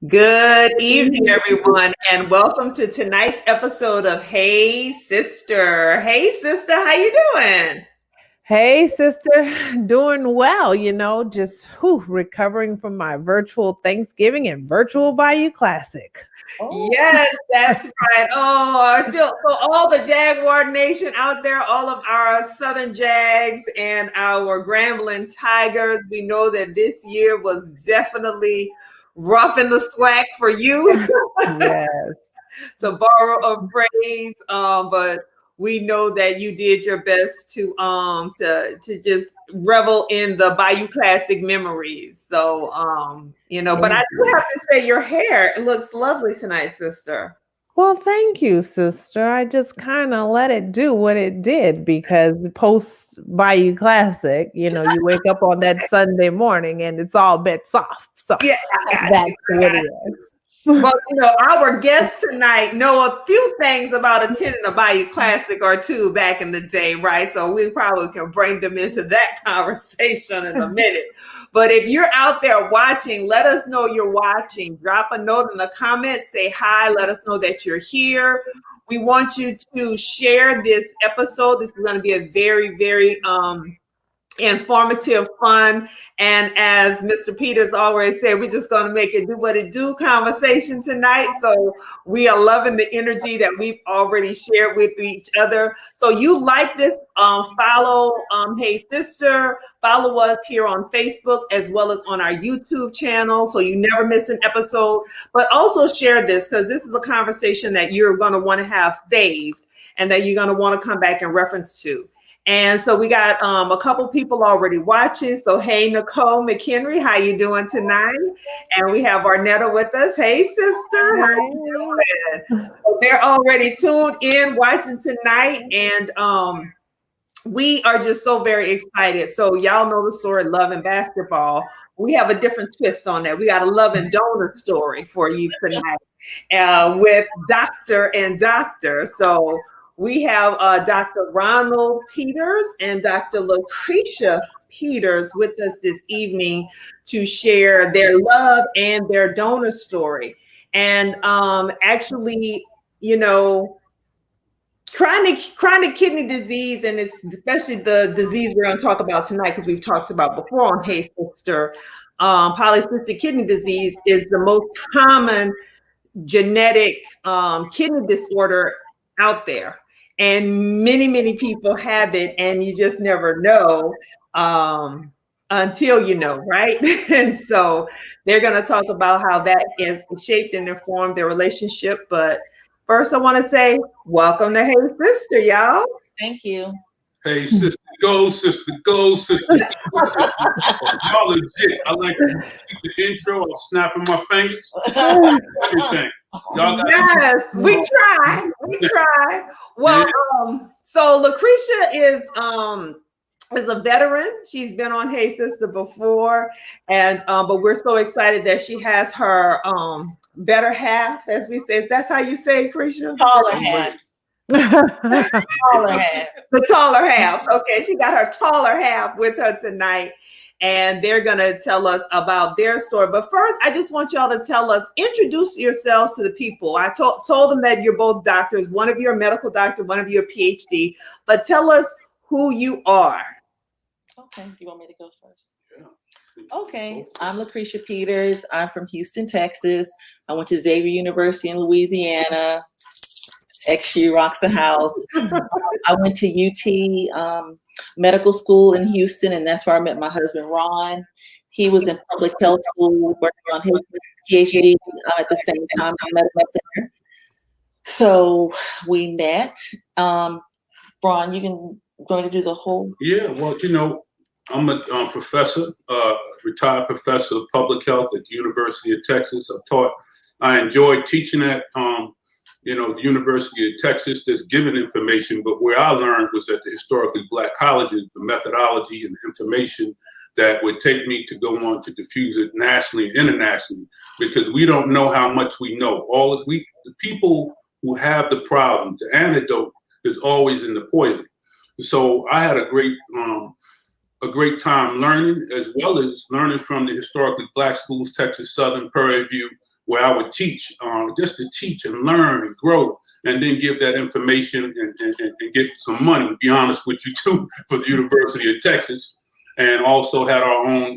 Good evening, everyone, and welcome to tonight's episode of Hey Sister. Hey Sister, how you doing? Hey, sister, doing well, recovering from my virtual Thanksgiving and virtual Bayou Classic. Oh, Yes, that's right. Oh, I feel so all the Jaguar Nation out there, all of our Southern Jags and our Grambling Tigers, we know that this year was definitely rough in the swag for you. yes. To borrow a phrase, but we know that you did your best to just revel in the Bayou Classic memories. So but I Thank do you. have to say your hair looks lovely tonight, sister. Well, thank you, sister. I just kind of let it do what it did because post Bayou Classic, you wake up on that Sunday morning and it's all bets off. So Yeah, I got you. that's what it is. Well, our guests tonight know a few things about attending a Bayou Classic or two back in the day, right? So we probably can bring them into that conversation in a minute. But if you're out there watching, let us know you're watching. Drop a note in the comments, say hi, let us know that you're here. We want you to share this episode. This is going to be a very, very informative, fun, and as Mr. Peters always said, we're just going to make it do what it do conversation tonight. So we are loving the energy that we've already shared with each other. So you like this, follow Hey Sister, follow us here on Facebook as well as on our YouTube channel so you never miss an episode. But also share this because this is a conversation that you're going to want to have saved and that you're going to want to come back and reference to. And so we got a couple people already watching. So hey, Nicole McHenry, how you doing tonight? And we have Arnetta with us. Hey, sister, how you doing? So they're already tuned in, watching tonight, and we are just so very excited. So y'all know the story, Love and Basketball. We have a different twist on that. We got a love and donor story for you tonight with Dr. and Doctor. So we have Dr. Ronald Peters and Dr. LeCresha Peters with us this evening to share their love and their donor story. And actually, chronic kidney disease, and it's especially the disease we're going to talk about tonight because we've talked about before on Hey Sister. Polycystic kidney disease is the most common genetic kidney disorder out there, and many people have it, and you just never know until you know, right? And so they're going to talk about how that is shaped and informed their relationship. But first, I want to say welcome to Hey Sister, y'all. Thank you. Hey, sister, go, sister, go, sister. Y'all legit. I like to keep the intro. I'm snapping my fingers. Everything. Y'all got yes, we try. We try. Well, so LeCresha is a veteran. She's been on Hey Sister before, and but we're so excited that she has her better half, as we say. That's how you say, Lucretia? Taller half. Taller half. The taller half. Okay, she got her taller half with her tonight, and they're gonna tell us about their story. But first, I just want y'all to tell us, introduce yourselves to the people. I told them that you're both doctors. One of you a medical doctor, one of you a PhD. But tell us who you are. Okay, do you want me to go first? Yeah. Okay, I'm LeCresha Peters. I'm from Houston, Texas. I went to Xavier University in Louisiana. XU rocks the house. I went to UT medical school in Houston, and that's where I met my husband, Ron. He was in public health school, working on his PhD at the same time I met him there. So we met. Ron, you can going to do the whole. Yeah, well, I'm a professor, retired professor of public health at the University of Texas. I enjoyed teaching at the University of Texas. That's given information, but where I learned was at the historically Black colleges, the methodology and the information that would take me to go on to diffuse it nationally and internationally, because we don't know how much we know. The people who have the problem, the antidote is always in the poison. So I had a great time learning, as well as learning from the historically Black schools, Texas Southern, Prairie View, where I would teach, just to teach and learn and grow, and then give that information and get some money, to be honest with you, too, for the University of Texas. And also had our own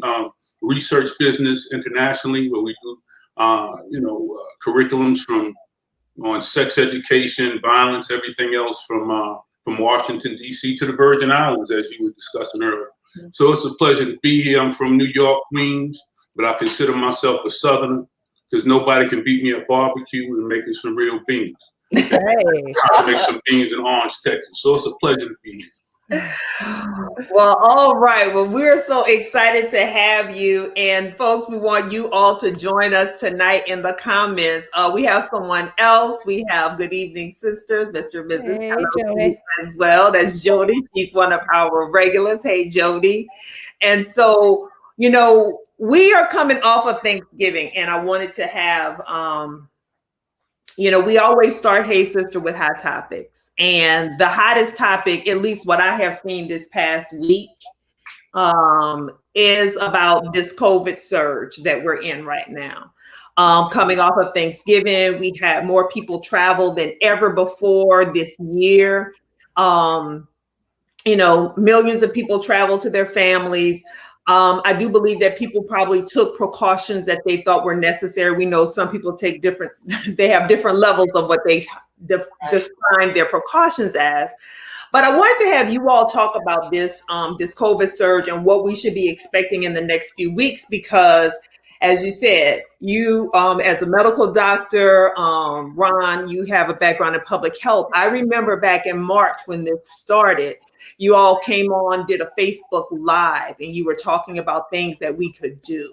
research business internationally, where we do, curriculums on sex education, violence, everything else from Washington, D.C. to the Virgin Islands, as you were discussing earlier. So it's a pleasure to be here. I'm from New York, Queens, but I consider myself a Southerner because nobody can beat me at barbecue and making some real beans. Hey. I make some beans in Orange, Texas. So it's a pleasure to be here. Well, all right. Well, we're so excited to have you. And folks, we want you all to join us tonight in the comments. We have someone else. We have Good Evening Sisters, Mr. and Mrs. Hey, Hello Jody. as well. That's Jody. She's one of our regulars. Hey, Jody. And so, we are coming off of Thanksgiving, and I wanted to have, we always start Hey Sister with hot topics. And the hottest topic, at least what I have seen this past week, is about this COVID surge that we're in right now. Coming off of Thanksgiving, we had more people travel than ever before this year. Millions of people travel to their families. I do believe that people probably took precautions that they thought were necessary. We know some people take they have different levels of what they define their precautions as. But I wanted to have you all talk about this COVID surge and what we should be expecting in the next few weeks, because as you said, you as a medical doctor, Ron, you have a background in public health. I remember back in March when this started, you all came on, did a Facebook Live, and you were talking about things that we could do.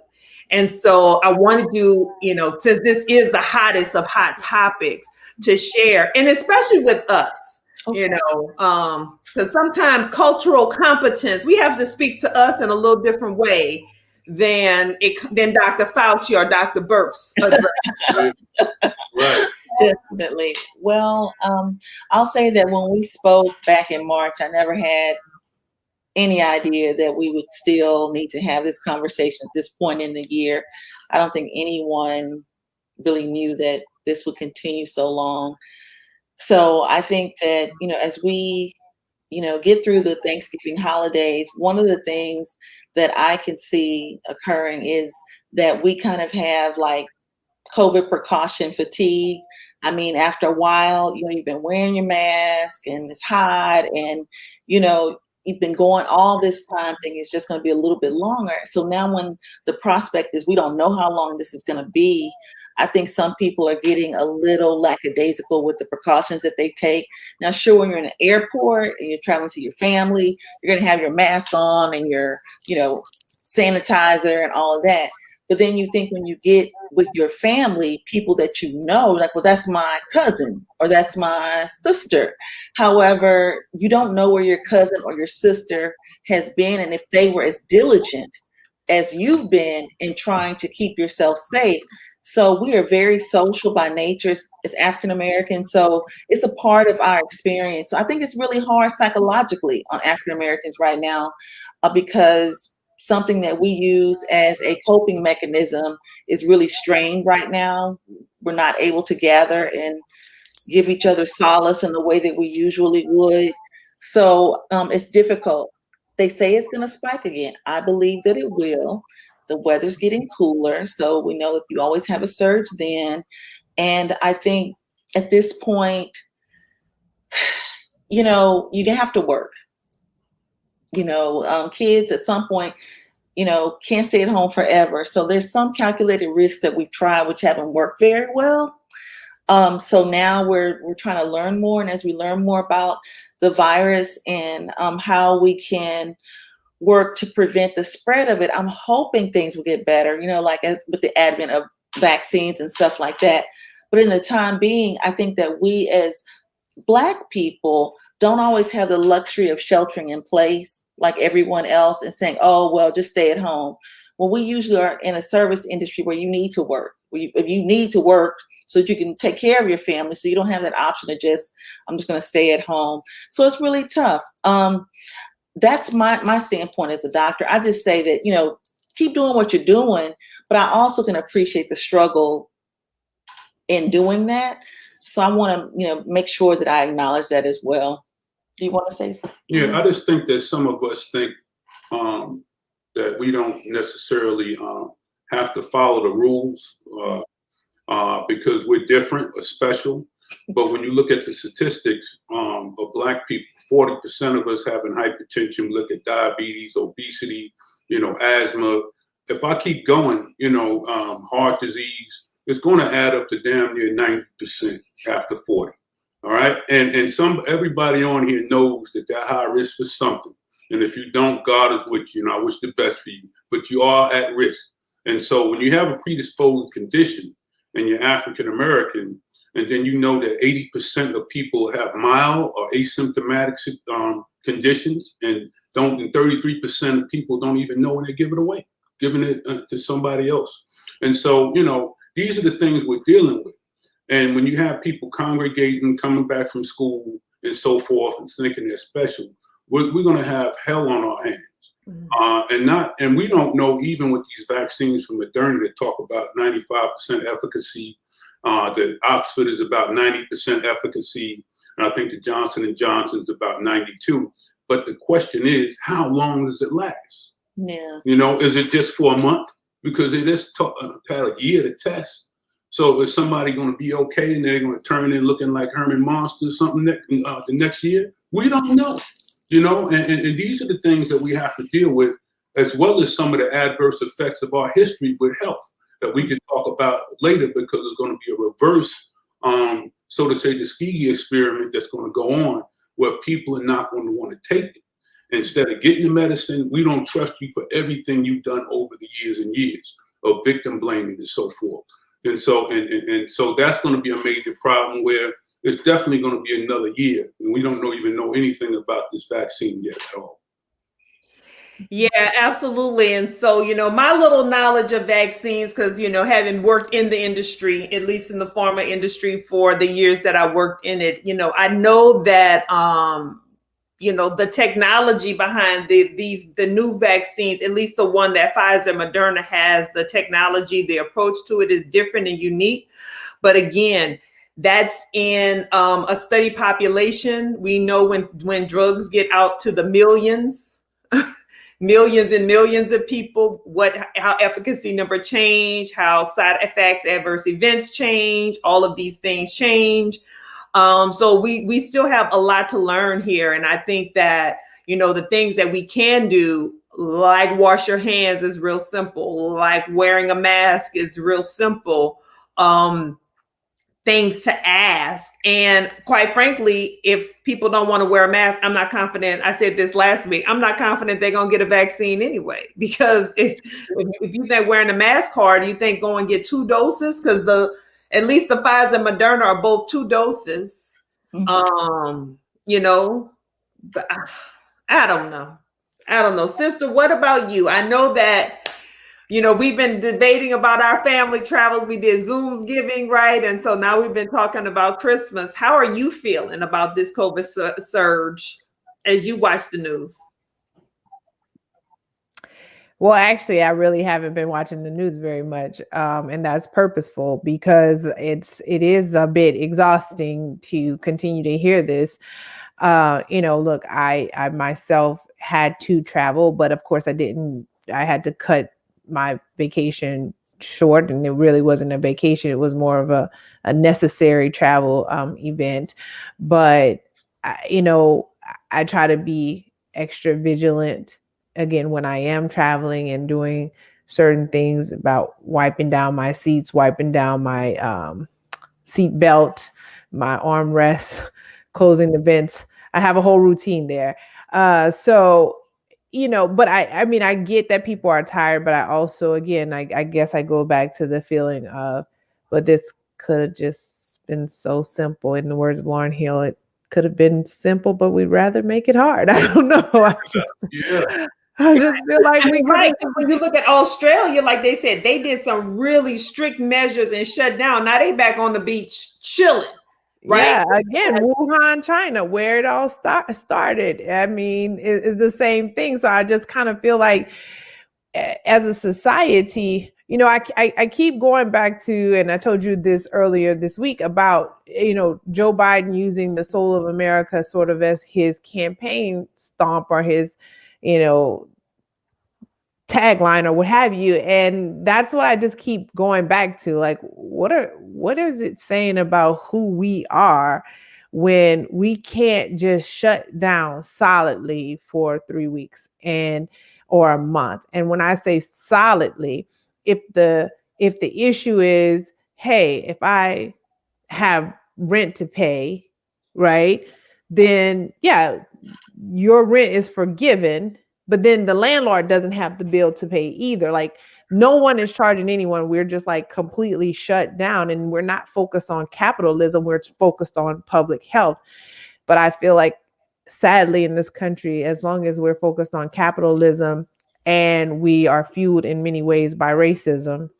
And so I wanted you, since this is the hottest of hot topics, to share, and especially with us, because sometimes cultural competence, we have to speak to us in a little different way than Dr. Fauci or Dr. Birx address. Right. Definitely. Well, I'll say that when we spoke back in March, I never had any idea that we would still need to have this conversation at this point in the year. I don't think anyone really knew that this would continue so long. So I think that, as we, get through the Thanksgiving holidays, one of the things that I can see occurring is that we kind of have like COVID precaution fatigue. I mean, after a while, you've been wearing your mask and it's hot and, you've been going all this time thinking it's just going to be a little bit longer. So now when the prospect is we don't know how long this is going to be, I think some people are getting a little lackadaisical with the precautions that they take. Now, sure, when you're in an airport and you're traveling to your family, you're going to have your mask on and your, sanitizer and all of that. But then you think when you get with your family, people that like, well, that's my cousin or that's my sister. However, you don't know where your cousin or your sister has been and if they were as diligent as you've been in trying to keep yourself safe. So we are very social by nature as African Americans. So it's a part of our experience. So I think it's really hard psychologically on African Americans right now because something that we use as a coping mechanism is really strained right now. We're not able to gather and give each other solace in the way that we usually would. So it's difficult. They say it's going to spike again. I believe that it will. The weather's getting cooler, so we know that you always have a surge then. And I think at this point, you have to work. Kids at some point, can't stay at home forever. So there's some calculated risks that we've tried, which haven't worked very well. So now we're trying to learn more. And as we learn more about the virus and how we can work to prevent the spread of it, I'm hoping things will get better, with the advent of vaccines and stuff like that. But in the time being, I think that we as Black people don't always have the luxury of sheltering in place like everyone else and saying, oh, well, just stay at home. Well, we usually are in a service industry where you need to work. If you need to work so that you can take care of your family, so you don't have that option of I'm just going to stay at home. So it's really tough. That's my standpoint as a doctor. I just say that, keep doing what you're doing, but I also can appreciate the struggle in doing that. So I want to, make sure that I acknowledge that as well. Do you want to say something? Yeah, I just think that some of us think that we don't necessarily have to follow the rules because we're different or special. But when you look at the statistics of Black people, 40% of us having hypertension, look at diabetes, obesity, asthma. If I keep going, heart disease, it's going to add up to damn near 90% after 40. All right. And everybody on here knows that they're high risk for something. And if you don't, God is with you. And I wish the best for you. But you are at risk. And so when you have a predisposed condition and you're African American, and then you know that 80% of people have mild or asymptomatic conditions, and 33% of people don't even know when they give it away, giving it to somebody else. And so, these are the things we're dealing with. And when you have people congregating, coming back from school and so forth, and thinking they're special, we're going to have hell on our hands. And we don't know, even with these vaccines from Moderna that talk about 95% efficacy, the Oxford is about 90% efficacy, and I think the Johnson & Johnson's about 92. But the question is, how long does it last? Yeah. Is it just for a month? Because they just had a year to test. So is somebody going to be okay and they're going to turn in looking like Herman Monster or something the next year? We don't know. And these are the things that we have to deal with, as well as some of the adverse effects of our history with health that we can talk about later, because it's going to be a reverse, so to say, the Tuskegee experiment that's going to go on, where people are not going to want to take it. Instead of getting the medicine, we don't trust you for everything you've done over the years and years of victim blaming and so forth. And so that's going to be a major problem, where it's definitely going to be another year, and we don't even know anything about this vaccine yet at all. Yeah, absolutely. And so, my little knowledge of vaccines, because, having worked in the industry, at least in the pharma industry for the years that I worked in it, I know that, the technology behind the new vaccines, at least the one that Pfizer, Moderna has, the technology, the approach to it is different and unique. But again, that's in a study population. We know when drugs get out to the millions, millions and millions of people, how efficacy number change, how side effects, adverse events change, all of these things change. So we still have a lot to learn here. And I think that, the things that we can do, like wash your hands, is real simple. Like wearing a mask is real simple. Things to ask. And quite frankly, if people don't want to wear a mask, I'm not confident. I said this last week, I'm not confident they're going to get a vaccine anyway, because if you think wearing a mask hard, you think go and get 2 doses, because at least the Pfizer and Moderna are both 2 doses. Mm-hmm. But I don't know. Sister, what about you? I know that we've been debating about our family travels. We did Zooms giving, right? And so now we've been talking about Christmas. How are you feeling about this COVID surge as you watch the news? Well, actually, I really haven't been watching the news very much. And that's purposeful, because it is a bit exhausting to continue to hear this. Look, I myself had to travel, but of course I had to cut my vacation short, and it really wasn't a vacation. It was more of a necessary travel event. But I try to be extra vigilant again when I am traveling and doing certain things about wiping down my seats, wiping down my seat belt, my armrests, closing the vents. I have a whole routine there. But I get that people are tired, but I also, again, I guess I go back to the feeling of, but this could have just been so simple. In the words of Lauryn Hill, it could have been simple, but we'd rather make it hard. I don't know. I just feel like we right. When you look at Australia, like they said, they did some really strict measures and shut down. Now they back on the beach chilling. Right. Yeah, again, Wuhan, China, where it all started. I mean, it's the same thing. So I just kind of feel like, as a society, you know, I keep going back to, and I told you this earlier this week about, you know, Joe Biden using the soul of America sort of as his campaign stomp or his, you know, tagline or what have you. And that's what I just keep going back to. Like, what is it saying about who we are when we can't just shut down solidly for 3 weeks or a month? And when I say solidly, if the issue is, hey, if I have rent to pay, right, then yeah, your rent is forgiven, but then the landlord doesn't have the bill to pay either. Like, no one is charging anyone. We're just like completely shut down, and we're not focused on capitalism. We're focused on public health. But I feel like, sadly, in this country, as long as we're focused on capitalism and we are fueled in many ways by racism,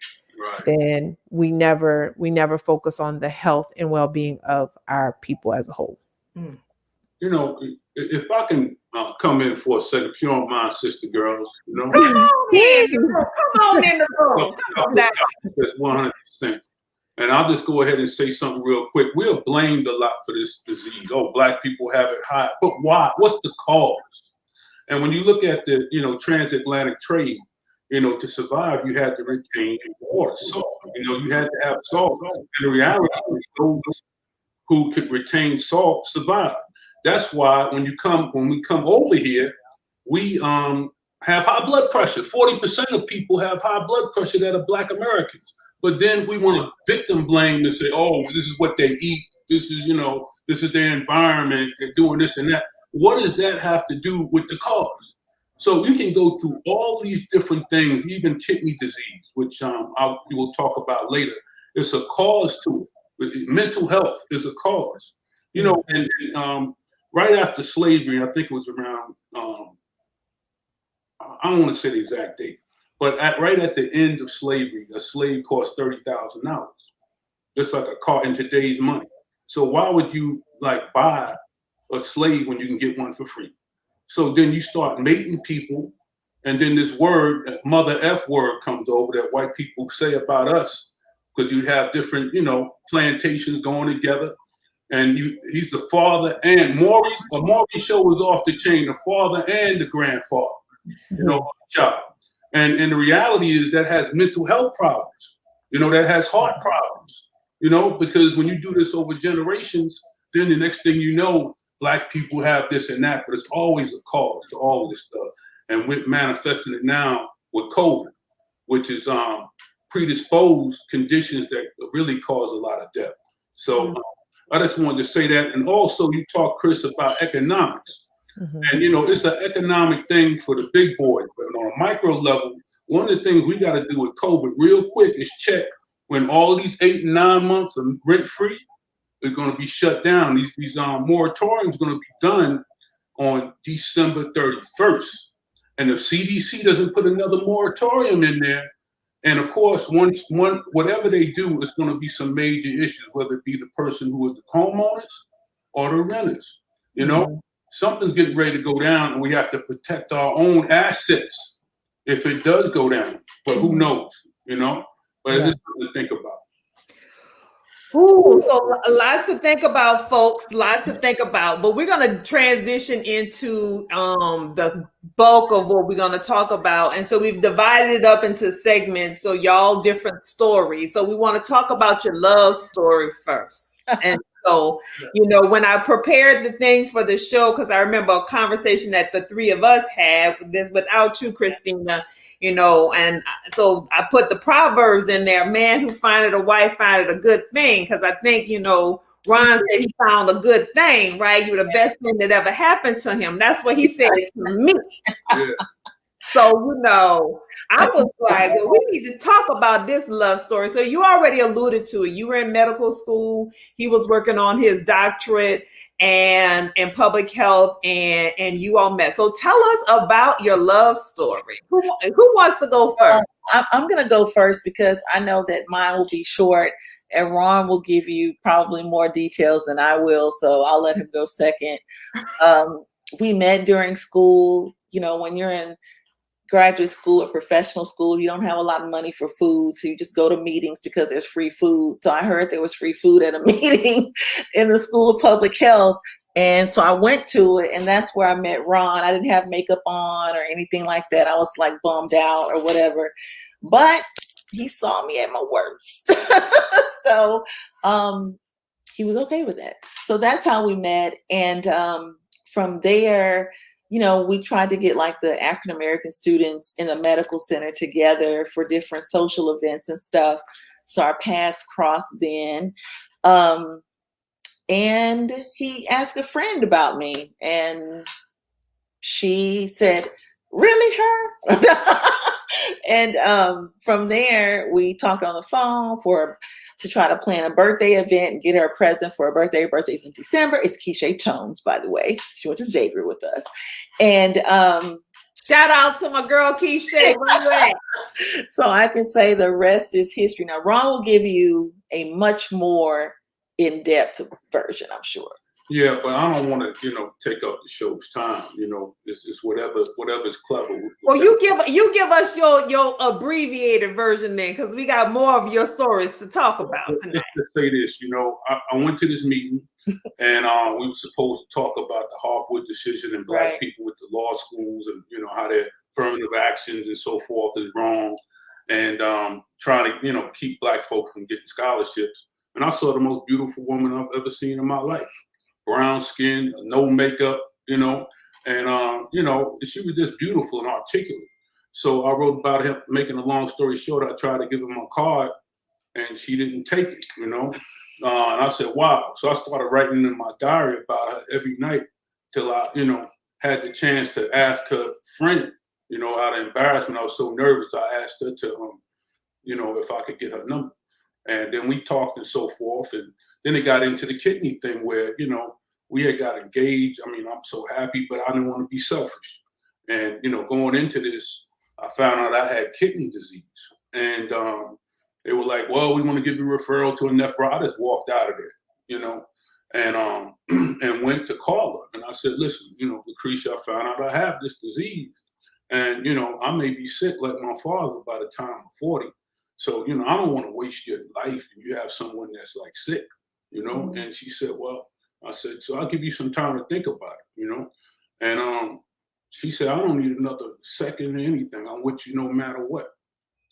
then we never focus on the health and well-being of our people as a whole. You know, if I can come in for a second, if you don't mind, sister girls, you know. Come on in the room. Come on back. That's 100%. And I'll just go ahead and say something real quick. We are blamed a lot for this disease. Oh, Black people have it high. But why? What's the cause? And when you look at the, you know, transatlantic trade, you know, to survive, you had to retain water, salt. You know, you had to have salt. And the reality is those who could retain salt survive. That's why when we come over here, we have high blood pressure. 40% of people have high blood pressure that are Black Americans. But then we want to victim blame and say, oh, this is what they eat. This is, you know, this is their environment. They're doing this and that. What does that have to do with the cause? So you can go through all these different things, even kidney disease, which we will talk about later. It's a cause to it. Mental health is a cause. You know, and right after slavery, I think it was around, I don't want to say the exact date, but right at the end of slavery, a slave cost $30,000. Just like a car in today's money. So why would you like buy a slave when you can get one for free? So then you start mating people, and then this word, mother F word, comes over that white people say about us, because you have different, you know, plantations going together. And he's the father, and Maury show was off the chain, the father and the grandfather, you know, child. And the reality is that has mental health problems, you know, that has heart problems, you know, because when you do this over generations, then the next thing you know, Black people have this and that, but it's always a cause to all of this stuff. And we're manifesting it now with COVID, which is predisposed conditions that really cause a lot of death. So I just wanted to say that. And also you talk, Chris, about economics. And, you know, it's an economic thing for the big boys, but on a micro level, one of the things we got to do with COVID real quick is check when all these 8 and 9 months of rent-free are going to be shut down. These moratoriums are going to be done on December 31st. And if CDC doesn't put another moratorium in there, and of course, whatever they do, it's going to be some major issues, whether it be the person who is the homeowners or the renters. You know, something's getting ready to go down, and we have to protect our own assets if it does go down. But who knows, you know? But it's just something to think about. Ooh, so lots to think about, folks. Lots to think about. But we're going to transition into the bulk of what we're going to talk about. And so we've divided it up into segments. So y'all different stories. So we want to talk about your love story first. And so, you know, when I prepared the thing for the show, because I remember a conversation that the three of us had this without you, Christina, you know, and so I put the Proverbs in there. Man who findeth a wife findeth a good thing. Because I think, you know, Ron said he found a good thing, right? You're the best thing that ever happened to him. That's what he said to me. Yeah. So, you know, I was like, well, we need to talk about this love story. So you already alluded to it. You were in medical school. He was working on his doctorate and in public health, and you all met. So tell us about your love story. Who wants to go first? I'm going to go first because I know that mine will be short, and Ron will give you probably more details than I will. So I'll let him go second. We met during school. You know, when you're in graduate school or professional school, you don't have a lot of money for food, so you just go to meetings because there's free food. So I heard there was free food at a meeting in the School of Public Health. And so I went to it, and that's where I met Ron. I didn't have makeup on or anything like that. I was like bummed out or whatever. But he saw me at my worst. So he was okay with that. So that's how we met. And from there, you know, we tried to get like the African American students in the medical center together for different social events and stuff. So our paths crossed then. And he asked a friend about me, and she said, "Really, her?" And from there, we talked on the phone to try to plan a birthday event and get her a present for her birthday. Her birthday's in December. It's Keisha Tones, by the way. She went to Xavier with us. And shout out to my girl Keisha. Where you at? So I can say the rest is history. Now, Ron will give you a much more in-depth version, I'm sure. Yeah, but I don't want to, take up the show's time. It's whatever is clever. Well, you give us your abbreviated version then, because we got more of your stories to talk about tonight. Let's say this, I went to this meeting, and we were supposed to talk about the Harwood decision and Black people with the law schools, and how their affirmative actions and so forth is wrong, and trying to keep Black folks from getting scholarships. And I saw the most beautiful woman I've ever seen in my life. Brown skin, no makeup, and she was just beautiful and articulate. So I wrote about him. Making a long story short, I tried to give him a card, and she didn't take it, and I said, wow. So I started writing in my diary about her every night till I, had the chance to ask her friend, out of embarrassment. I was so nervous. I asked her to, if I could get her number. And then we talked and so forth. And then it got into the kidney thing where, we had got engaged. I mean, I'm so happy, but I didn't want to be selfish. And, going into this, I found out I had kidney disease. And they were like, well, we want to give you a referral to a nephro. I just walked out of there, and went to call her. And I said, listen, LeCresha, I found out I have this disease. And, I may be sick like my father by the time I'm 40. So, I don't want to waste your life and you have someone that's like sick, Mm-hmm. And she said, well, I said, so I'll give you some time to think about it, And she said, I don't need another second or anything. I'm with you no matter what.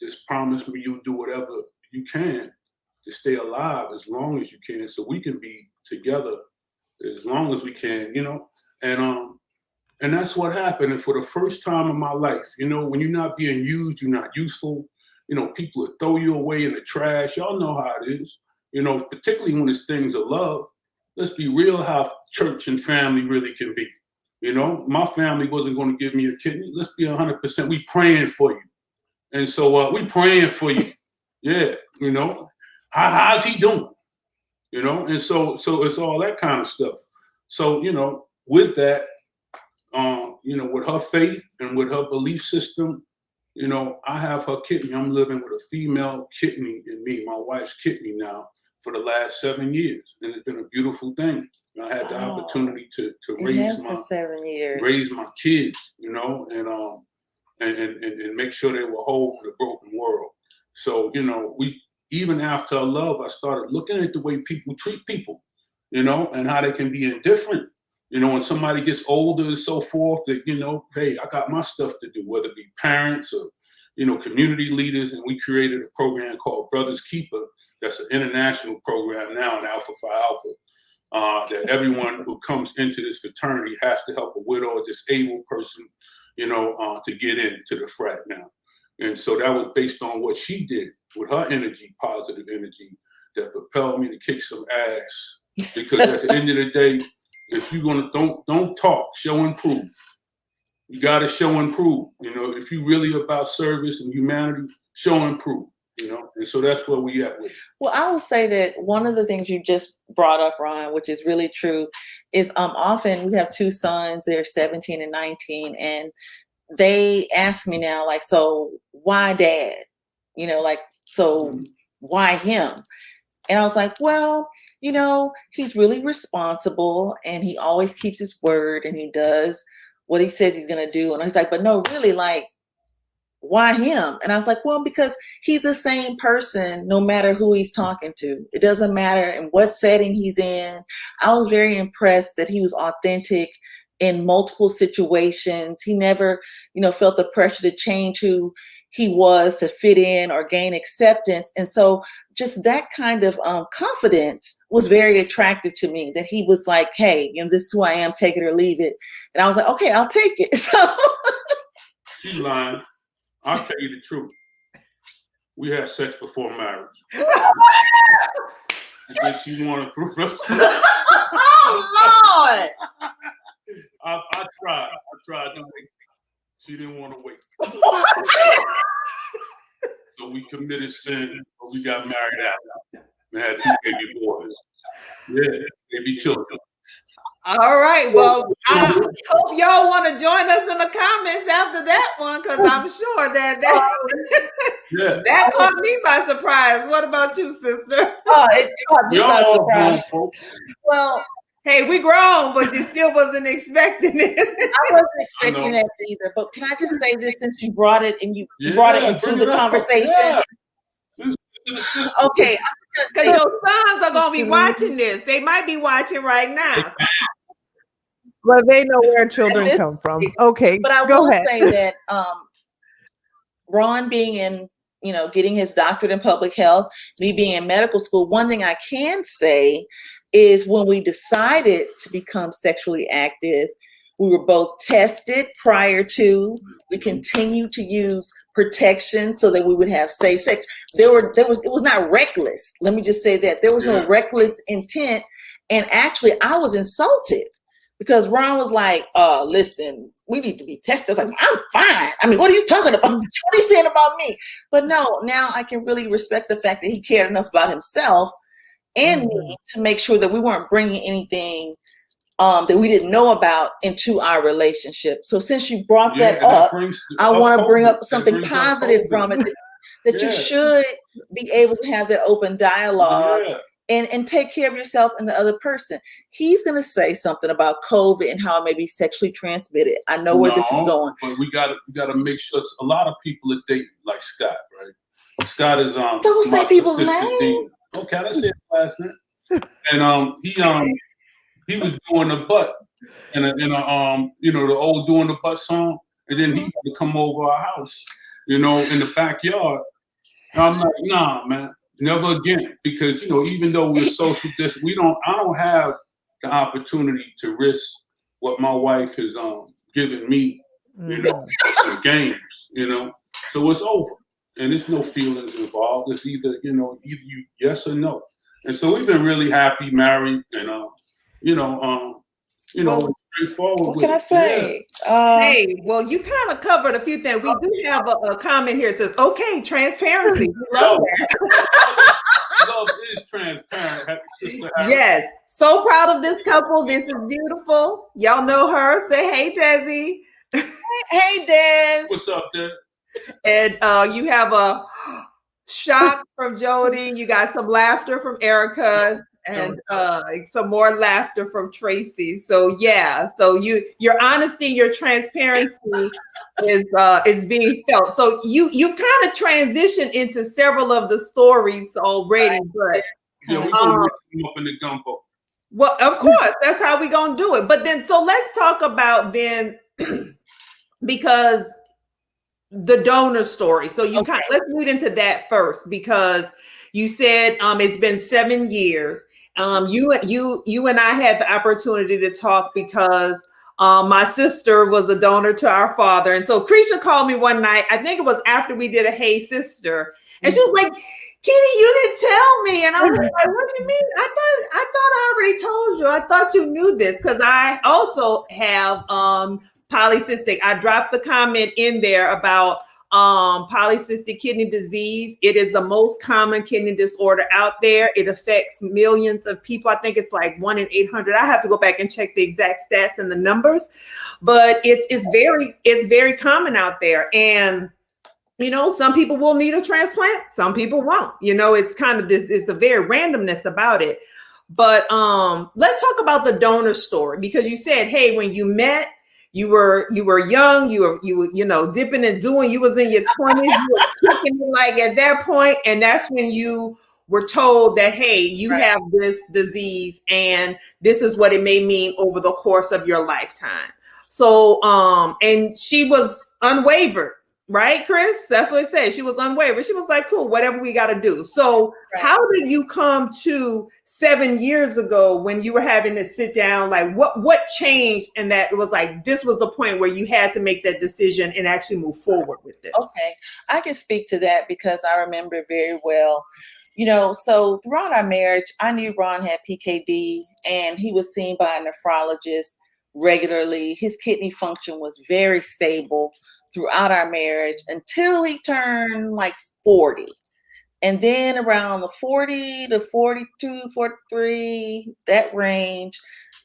Just promise me you'll do whatever you can to stay alive as long as you can so we can be together as long as we can, And that's what happened. And for the first time in my life, when you're not being used, you're not useful. People will throw you away in the trash. Y'all know how it is, particularly when it's things of love. Let's be real how church and family really can be. My family wasn't going to give me a kidney. Let's be 100%. We praying for you. And so we praying for you. Yeah. How's he doing? And so it's all that kind of stuff. So, with that, with her faith and with her belief system, I have her kidney. I'm living with a female kidney in me, my wife's kidney now, for the last 7 years. And it's been a beautiful thing. I had the opportunity to raise my kids, and make sure they were whole in a broken world. So, even after I love, I started looking at the way people treat people, and how they can be indifferent. When somebody gets older and so forth, that, hey, I got my stuff to do, whether it be parents or, community leaders. And we created a program called Brothers Keeper. That's an international program now in Alpha Phi Alpha, that everyone who comes into this fraternity has to help a widow or disabled person, to get into the frat now. And so that was based on what she did with her energy, positive energy, that propelled me to kick some ass. Because at the end of the day, if you're gonna don't talk, show and prove. You gotta show and prove. If you're really about service and humanity, show and prove. And so that's where we at with it. Well, I will say that one of the things you just brought up, Ron, which is really true, is often we have two sons, they're 17 and 19, and they ask me now, like, so why dad? So why him? And I was like, well, he's really responsible and he always keeps his word and he does what he says he's going to do. And he's like, but no, really, like, why him? And I was like, well, because he's the same person no matter who he's talking to. It doesn't matter in what setting he's in. I was very impressed that he was authentic in multiple situations. He never, felt the pressure to change who he was to fit in or gain acceptance. And so just that kind of confidence was very attractive to me, that he was like, hey, this is who I am, take it or leave it. And I was like, okay, I'll take it. So She's lying. I'll tell you the truth. We had sex before marriage. And then she wanted to prove us. Oh, Lord. I tried. To wait. She didn't want to wait. So we committed sin, but we got married after. We had 2 baby boys. Yeah, baby children. All right. Well, I hope y'all want to join us in the comments after that one, because I'm sure that that caught me by surprise. What about you, sister? Oh, it caught me by surprise. Well, hey, we grown, but you still wasn't expecting it. I wasn't expecting that either. But can I just say this, since you brought it and you brought it into the conversation? Yeah. Okay. Because your sons are going to be watching this. They might be watching right now. Well, they know where children come from. Okay, but I will say that Ron being in, getting his doctorate in public health, me being in medical school, one thing I can say is when we decided to become sexually active, we were both tested prior to. We continued to use protection so that we would have safe sex. It was not reckless. Let me just say that there was no reckless intent. And actually, I was insulted because Ron was like, listen, we need to be tested. I was like, I'm fine. I mean, what are you talking about? What are you saying about me? But no, now I can really respect the fact that he cared enough about himself and me to make sure that we weren't bringing anything that we didn't know about into our relationship. So since you brought that up, I want to bring up something positive from it, that you should be able to have that open dialogue and take care of yourself and the other person. He's going to say something about COVID and how it may be sexually transmitted. I know where this is going. But we got to make sure. A lot of people are dating, like Scott, right? Scott is don't say people's names. Okay, I said last name. And he was doing the butt and the old doing the butt song, and then he had to come over our house, in the backyard. And I'm like, nah, man, never again, because even though we're social distance, I don't have the opportunity to risk what my wife has given me, some games, so it's over, and there's no feelings involved. It's either you yes or no, and so we've been really happy married, and straightforward. What can I say? Hey, well, you kind of covered a few things. We do have a comment here that says, okay, transparency. We love that. Love is transparent, sister. Yes. So proud of this couple. This is beautiful. Y'all know her. Say hey, Desi. Hey, Des. What's up, Des? And you have a shock from Jody. You got some laughter from Erica. And some more laughter from Tracy. So your honesty, your transparency is being felt. So you kind of transitioned into several of the stories already, but we're gonna mix them up in the gumbo. Well, of course, that's how we're gonna do it. But then, so let's talk about then, because the donor story. So let's lead into that first, because you said it's been 7 years. You and I had the opportunity to talk because my sister was a donor to our father. And so LeCresha called me one night. I think it was after we did a Hey Sister. And she was like, Kitty, you didn't tell me. And I was like, what do you mean? I thought I already told you. I thought you knew this, because I also have polycystic. I dropped the comment in there about polycystic kidney disease. It is the most common kidney disorder out there. It affects millions of people. I think it's like 1 in 800. I have to go back and check the exact stats and the numbers, but it's very common out there. And some people will need a transplant, some people won't. It's kind of this. It's a very randomness about it. But let's talk about the donor story, because you said, hey, when you met, you were young, you were dipping and doing, you was in your 20s, you were kicking it like at that point, and that's when you were told that, hey, you Right. have this disease and this is what it may mean over the course of your lifetime. So and she was unwavered, right, Chris? That's what it said. She was unwavered. She was like, cool, whatever we got to do. So Right. how did you come to 7 years ago when you were having to sit down? Like what changed? And that it was like, this was the point where you had to make that decision and actually move forward with this. Okay. I can speak to that because I remember very well. So throughout our marriage, I knew Ron had PKD and he was seen by a nephrologist regularly. His kidney function was very stable throughout our marriage until he turned like 40. And then around the 40 to 42, 43, that range,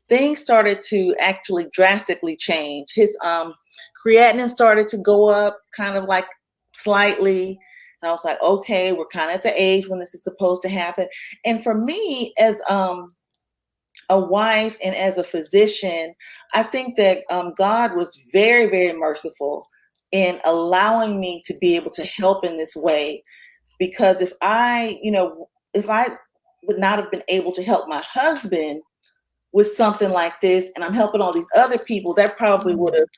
things started to actually drastically change. His creatinine started to go up kind of like slightly. And I was like, okay, we're kind of at the age when this is supposed to happen. And for me, as a wife and as a physician, I think that God was very, very merciful in allowing me to be able to help in this way. Because if I would not have been able to help my husband with something like this, and I'm helping all these other people, that probably would have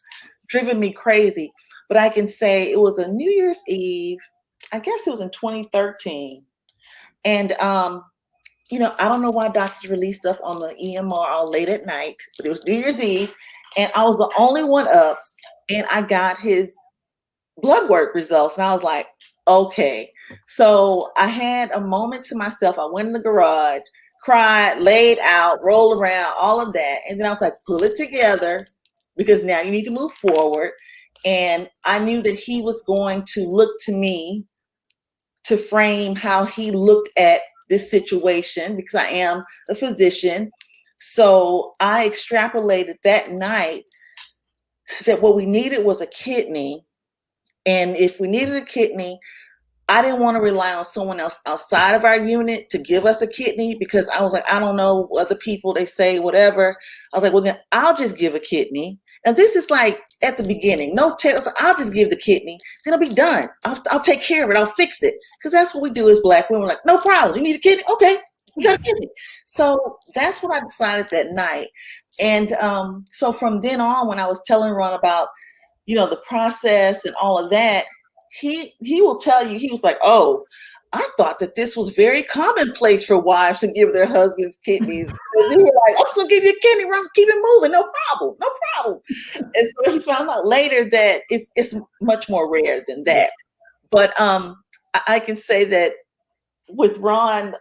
driven me crazy. But I can say it was a New Year's Eve, I guess it was in 2013. And, I don't know why doctors release stuff on the EMR all late at night, but it was New Year's Eve. And I was the only one up, and I got his blood work results. And I was like, okay. So I had a moment to myself. I went in the garage, cried, laid out, rolled around, all of that. And then I was like, pull it together because now you need to move forward. And I knew that he was going to look to me to frame how he looked at this situation because I am a physician. So I extrapolated that night that what we needed was a kidney. And if we needed a kidney, I didn't want to rely on someone else outside of our unit to give us a kidney because I was like, I don't know, other people, they say whatever. I was like, well, then I'll just give a kidney. And this is like at the beginning, no test. I'll just give the kidney. Then it'll be done. I'll take care of it. I'll fix it. Because that's what we do as Black women. We're like, no problem. You need a kidney? Okay, we got a kidney. So that's what I decided that night. And so from then on, when I was telling Ron about, the process and all of that, he will tell you, he was like, oh, I thought that this was very commonplace for wives to give their husbands kidneys. And we were like, I'm just gonna give you a kidney, Ron, keep it moving, no problem. And so he found out later that it's much more rare than that. But I can say that with Ron,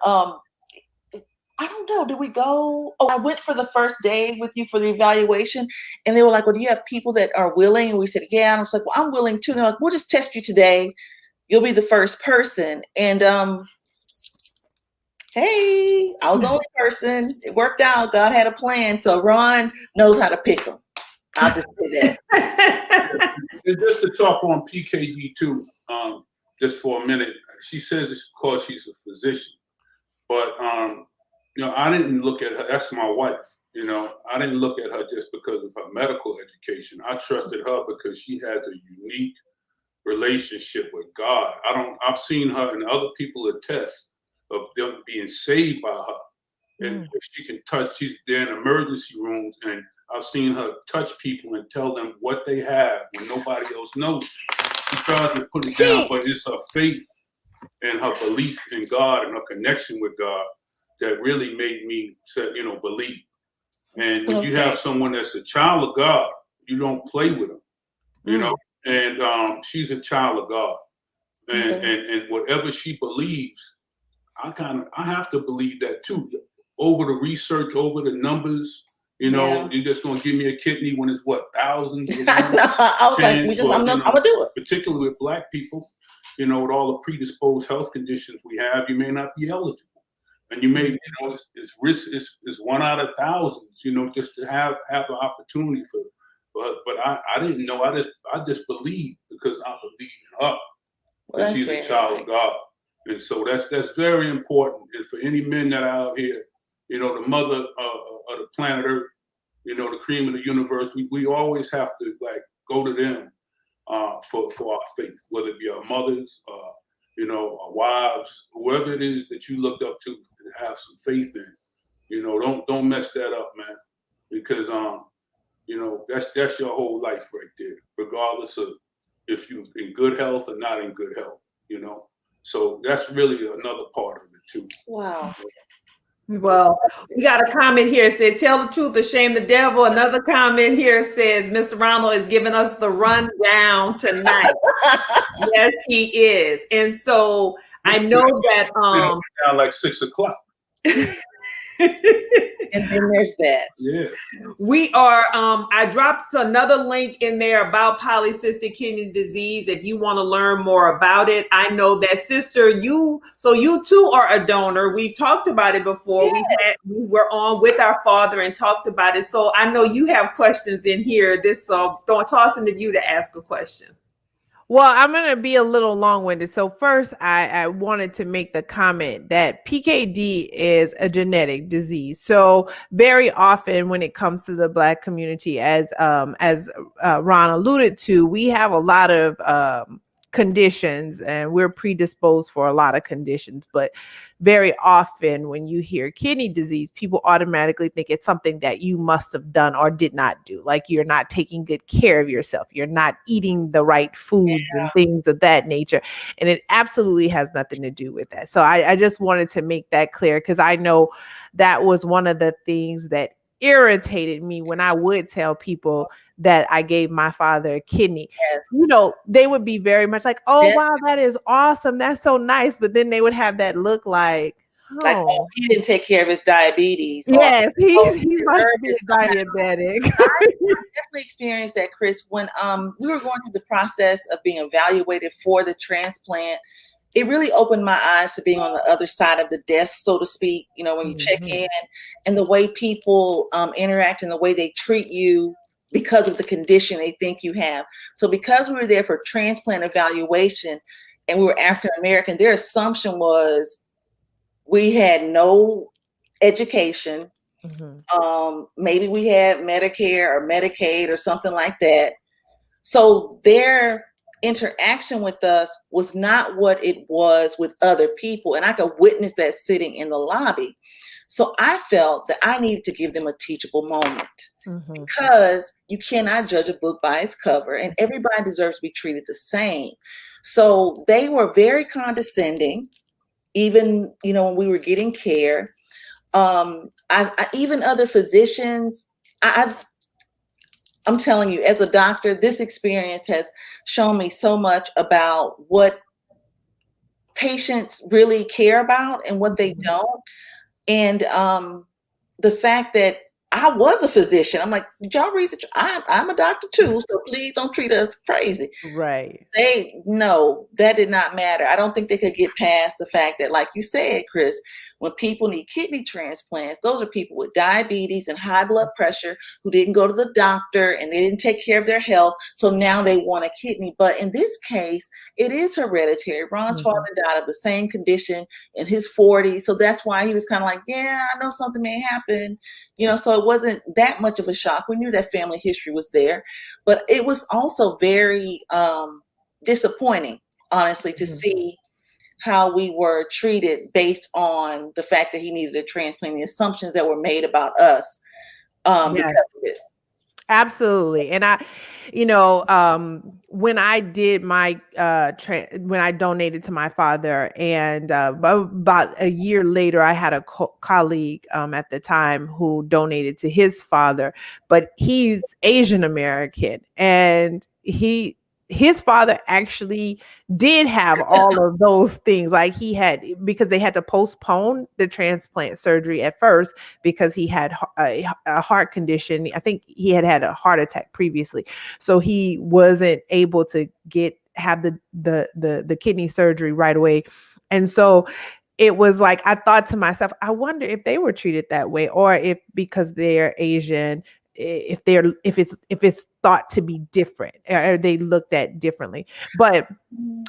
I don't know, did we go? Oh, I went for the first day with you for the evaluation, and they were like, well, do you have people that are willing? And we said, yeah. And I was like, well, I'm willing too. And they're like, we'll just test you today. You'll be the first person. And hey, I was the only person. It worked out. God had a plan. So Ron knows how to pick them. I'll just say that. And just to talk on PKD too, just for a minute, she says it's because she's a physician, but I didn't look at her. That's my wife. I didn't look at her just because of her medical education. I trusted her because she has a unique relationship with God. I've seen her and other people attest of them being saved by her. And she can touch, she's there in emergency rooms, and I've seen her touch people and tell them what they have when nobody else knows. She tries to put it down, but it's her faith and her belief in God and her connection with God that really made me say, believe. And when you have someone that's a child of God, you don't play with them, and she's a child of God. And whatever she believes, I have to believe that too. Over the research, over the numbers, you're just gonna give me a kidney when it's what, thousands? I was like, I'm gonna do it. Particularly with Black people, with all the predisposed health conditions we have, you may not be eligible. And you may, it's risk, it's 1 out of thousands, just to have the opportunity for it. But I didn't know. I just believed because I believe in her. Well, and she's a child of God. And so that's very important. And for any men that are out here, the mother of the planet Earth, the cream of the universe. We always have to like go to them for our faith, whether it be our mothers, our wives, whoever it is that you looked up to have some faith in. Don't mess that up, man, because that's your whole life right there, regardless of if you're in good health or not in good health. So that's really another part of it too. Wow. Well, we got a comment here. It said, tell the truth or shame the devil. Another comment here says, Mr. Ronald is giving us the rundown tonight. Yes, he is. And so I know that down like 6 o'clock. And then there's that. Yeah. We are, I dropped another link in there about polycystic kidney disease. If you want to learn more about it, I know that sister, you too are a donor. We've talked about it before. Yes. We were on with our father and talked about it. So I know you have questions in here. Tossing to you to ask a question. Well, I'm going to be a little long-winded. So first, I wanted to make the comment that PKD is a genetic disease. So very often when it comes to the Black community, as Ron alluded to, we have a lot of conditions and we're predisposed for a lot of conditions. But very often when you hear kidney disease, people automatically think it's something that you must have done or did not do. Like you're not taking good care of yourself. You're not eating the right foods and things of that nature. And it absolutely has nothing to do with that. So I just wanted to make that clear because I know that was one of the things that irritated me when I would tell people that I gave my father a kidney. Yes. They would be very much like, oh, wow, that is awesome. That's so nice. But then they would have that look like, oh, he didn't take care of his diabetes. Yes, he must be diabetic. I definitely experienced that, Chris, when we were going through the process of being evaluated for the transplant. It really opened my eyes to being on the other side of the desk, so to speak, when you check in and the way people interact and the way they treat you because of the condition they think you have. So because we were there for transplant evaluation and we were African American, their assumption was we had no education. Maybe we had Medicare or Medicaid or something like that. So their interaction with us was not what it was with other people. And I could witness that sitting in the lobby. So I felt that I needed to give them a teachable moment because you cannot judge a book by its cover and everybody deserves to be treated the same. So they were very condescending, even, when we were getting care. Even other physicians, I'm telling you, as a doctor, this experience has shown me so much about what patients really care about and what they don't. And the fact that I was a physician, I'm like, did y'all read I'm a doctor too, so please don't treat us crazy. Right. That did not matter. I don't think they could get past the fact that, like you said, Chris, when people need kidney transplants, those are people with diabetes and high blood pressure who didn't go to the doctor and they didn't take care of their health. So now they want a kidney. But in this case, it is hereditary. Ron's father died of the same condition in his 40s. So that's why he was kind of like, yeah, I know something may happen. So it wasn't that much of a shock. We knew that family history was there. But it was also very disappointing, honestly, to see how we were treated based on the fact that he needed a transplant, the assumptions that were made about us because of it. Absolutely. And when I did my, when I donated to my father and about a year later, I had a colleague at the time who donated to his father, but he's Asian American and his father actually did have all of those things. Like because they had to postpone the transplant surgery at first because he had a heart condition. I think he had a heart attack previously. So he wasn't able to have the kidney surgery right away. And so it was like, I thought to myself, I wonder if they were treated that way or if because they're Asian, if it's thought to be different, or they looked at differently. But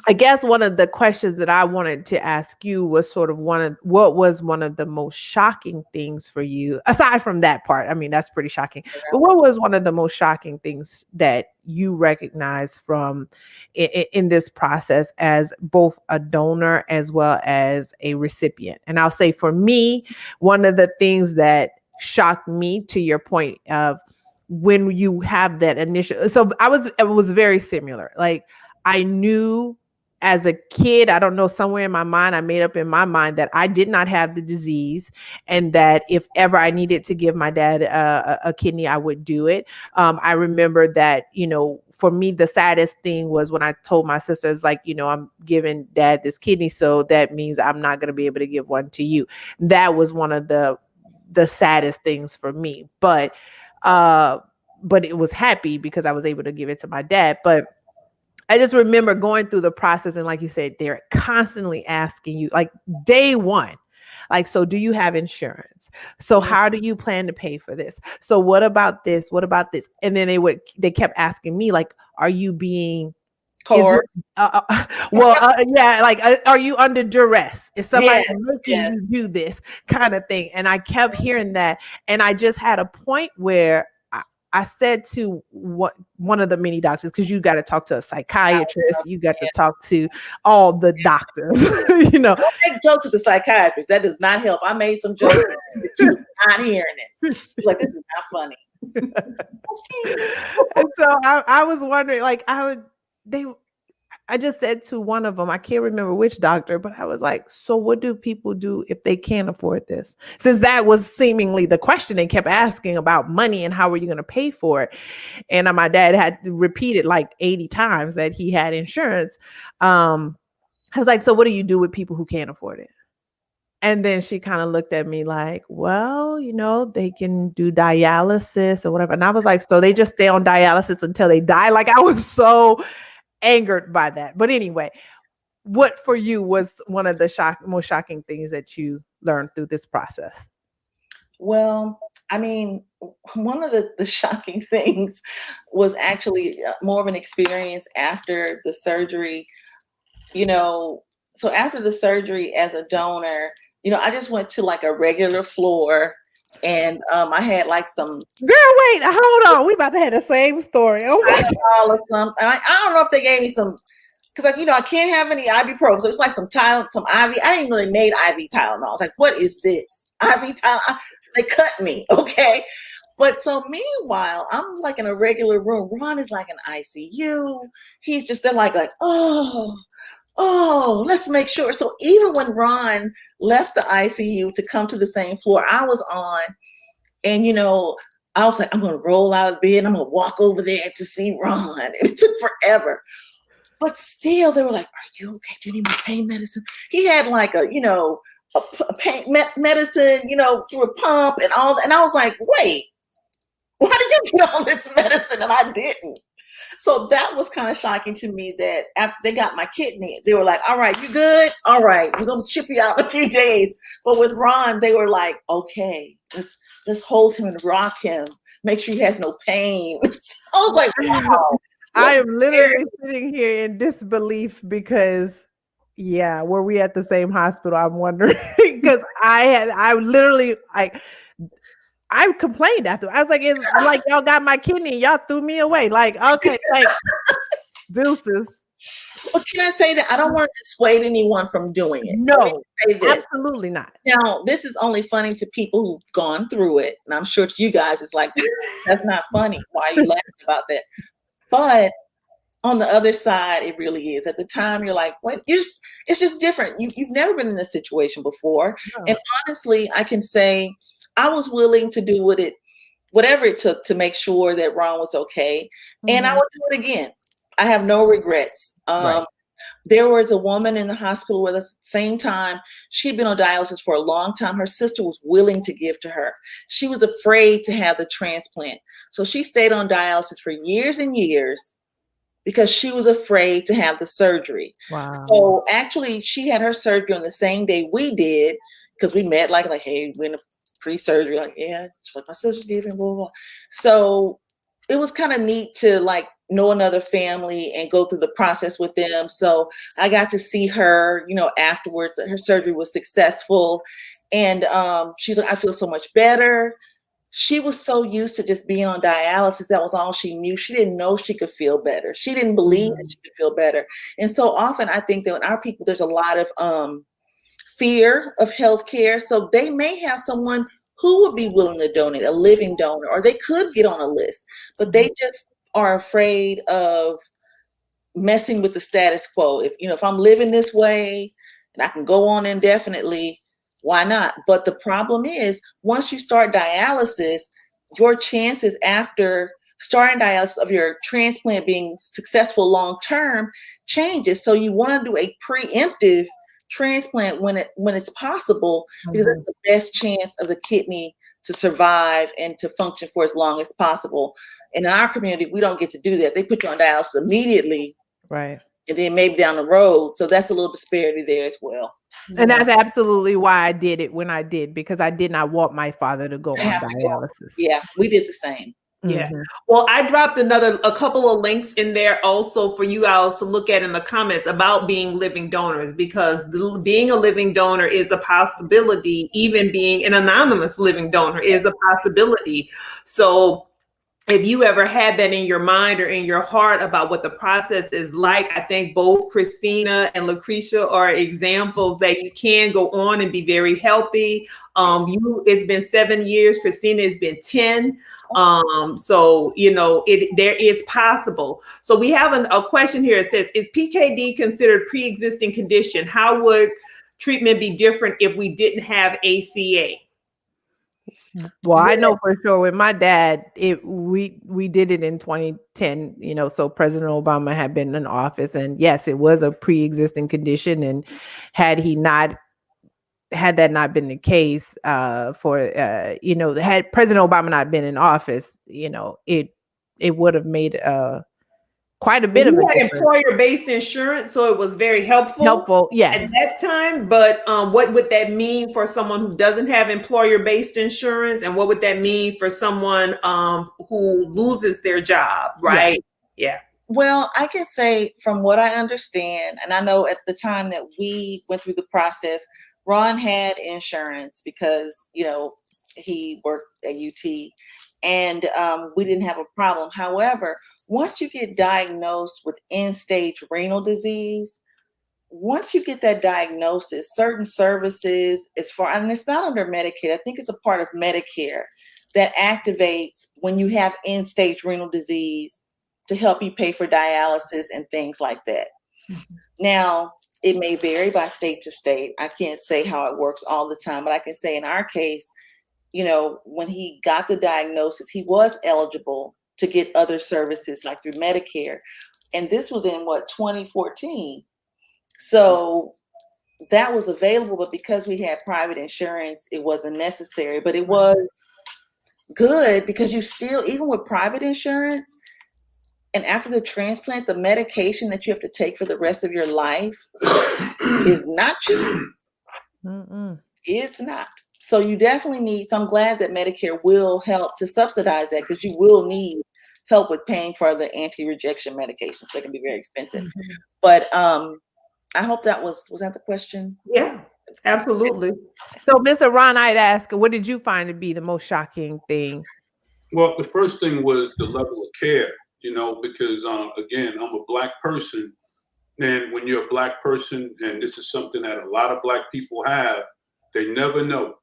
I guess one of the questions that I wanted to ask you was sort of what was one of the most shocking things for you, aside from that part? I mean, that's pretty shocking. But what was one of the most shocking things that you recognize from in this process as both a donor as well as a recipient? And I'll say for me, one of the things that shocked me, to your point of when you have that initial, so it was very similar. Like, I knew as a kid, I don't know, somewhere in my mind, I made up in my mind that I did not have the disease, and that if ever I needed to give my dad a kidney, I would do it. I remember that, for me, the saddest thing was when I told my sisters, like, I'm giving dad this kidney, so that means I'm not going to be able to give one to you. That was one of the saddest things for me. But it was happy because I was able to give it to my dad. But I just remember going through the process, and like you said, they're constantly asking you, like, day one, like, so do you have insurance? So how do you plan to pay for this? So what about this? What about this? And then they kept asking me, like, are you being Coerced? Yeah, like, are you under duress? Is somebody making Yes. you do this kind of thing? And I kept hearing that, and I just had a point where I said to one of the many doctors, because you got to talk to a psychiatrist, you got to talk to all the doctors, Don't make jokes with the psychiatrist. That does not help. I made some jokes, but you were not hearing it. She's like, this is not funny. And so I was wondering, like, I just said to one of them, I can't remember which doctor, but I was like, so what do people do if they can't afford this? Since that was seemingly the question they kept asking about money and how are you going to pay for it? And my dad had to repeat it like 80 times that he had insurance. I was like, so what do you do with people who can't afford it? And then she kind of looked at me like, well, they can do dialysis or whatever. And I was like, so they just stay on dialysis until they die? Like, I was so angered by that. But anyway, what for you was one of the most shocking things that you learned through this process? Well, I mean, one of the shocking things was actually more of an experience after the surgery. So after the surgery as a donor, I just went to like a regular floor, and I had like some. Girl, wait, hold on. We about to have the same story. Oh my God. Or something. I don't know if they gave me some, because I can't have any ibuprofen. So it's like some IV. I didn't know they made IV Tylenol. I was like, what is this? IV Tylenol? They cut me, okay? But so meanwhile, I'm like in a regular room. Ron is like in ICU. He's just there like, oh, let's make sure. So even when Ron left the ICU to come to the same floor I was on, and I was like, I'm going to roll out of bed. I'm going to walk over there to see Ron. And it took forever. But still, they were like, are you okay? Do you need my pain medicine? He had like a pain medicine, through a pump and all that. And I was like, wait, why did you get all this medicine and I didn't? So that was kind of shocking to me that after they got my kidney, they were like, all right, you good? All right, we're going to ship you out in a few days. But with Ron, they were like, okay, let's hold him and rock him. Make sure he has no pain. So I was like, wow. I am literally sitting here in disbelief because, were we at the same hospital? I'm wondering because I complained after. I was like, it's like y'all got my kidney and y'all threw me away. Like, okay, thanks. Deuces. Well, can I say that I don't want to dissuade anyone from doing it? No, absolutely not. Now, this is only funny to people who've gone through it. And I'm sure to you guys, it's like, that's not funny. Why are you laughing about that? But on the other side, it really is. At the time, you're like, what? It's just different. You've never been in this situation before. No. And honestly, I can say I was willing to do whatever it took to make sure that Ron was okay. Mm-hmm. And I would do it again. I have no regrets. Right. There was a woman in the hospital at the same time. She'd been on dialysis for a long time. Her sister was willing to give to her. She was afraid to have the transplant. So she stayed on dialysis for years and years because she was afraid to have the surgery. Wow. So actually, she had her surgery on the same day we did because we met like, hey, we're in a pre-surgery. Like, yeah, it's what my sister did and blah, blah, blah. So it was kind of neat to like know another family and go through the process with them. So I got to see her, you know, afterwards. Her surgery was successful, and she's like, I feel so much better. She was so used to just being on dialysis. That was all she knew. She didn't know she could feel better. She didn't believe that she could feel better. And so often I think that in our people, there's a lot of fear of healthcare. So they may have someone who would be willing to donate, a living donor, or they could get on a list, but they just are afraid of messing with the status quo. If I'm living this way and I can go on indefinitely, why not? But the problem is, once you start dialysis, your chances after starting dialysis of your transplant being successful long term changes. So you want to do a preemptive transplant when it's possible, because that's the best chance of the kidney to survive and to function for as long as possible. And in our community, we don't get to do that. They put you on dialysis immediately, Right. and then maybe down the road. So that's a little disparity there as well. And that's absolutely why I did it when I did, because I did not want my father to go on dialysis. Yeah, we did the same. Yeah. Well, I dropped a couple of links in there also for you all to look at in the comments about being living donors, because being a living donor is a possibility. Even being an anonymous living donor is a possibility. So if you ever had that in your mind or in your heart about what the process is like, I think both Christina and LeCresha are examples that you can go on and be very healthy. It's been 7 years. Christina, it's been 10. So, it's possible. So we have a question here. It says, is PKD considered pre-existing condition? How would treatment be different if we didn't have ACA? Well, I know for sure with my dad, we did it in 2010, so President Obama had been in office, and yes, it was a pre-existing condition. And had that not been the case, had President Obama not been in office, it would have made quite a bit of a difference. Employer-based insurance, so it was very helpful. Yes, at that time. But what would that mean for someone who doesn't have employer-based insurance, and what would that mean for someone who loses their job, right? Yeah. Well, I can say from what I understand, and I know at the time that we went through the process, Ron had insurance because he worked at UT, and we didn't have a problem. However, once you get diagnosed with end-stage renal disease, once you get that diagnosis, certain services, and it's not under Medicaid, I think it's a part of Medicare that activates when you have end-stage renal disease to help you pay for dialysis and things like that. Now, it may vary by state to state. I can't say how it works all the time, but I can say in our case, when he got the diagnosis, he was eligible to get other services like through Medicare. And this was in 2014. So that was available, but because we had private insurance, it wasn't necessary. But it was good because you still, even with private insurance, and after the transplant, the medication that you have to take for the rest of your life is not cheap. It's not. So you definitely need, so I'm glad that Medicare will help to subsidize that, because you will need help with paying for the anti-rejection medications. They can be very expensive. But I hope that was that the question? Yeah, absolutely. So Mr. Ron, I'd ask, what did you find to be the most shocking thing? Well, the first thing was the level of care, because again, I'm a Black person. And when you're a Black person, and this is something that a lot of Black people have, they never know.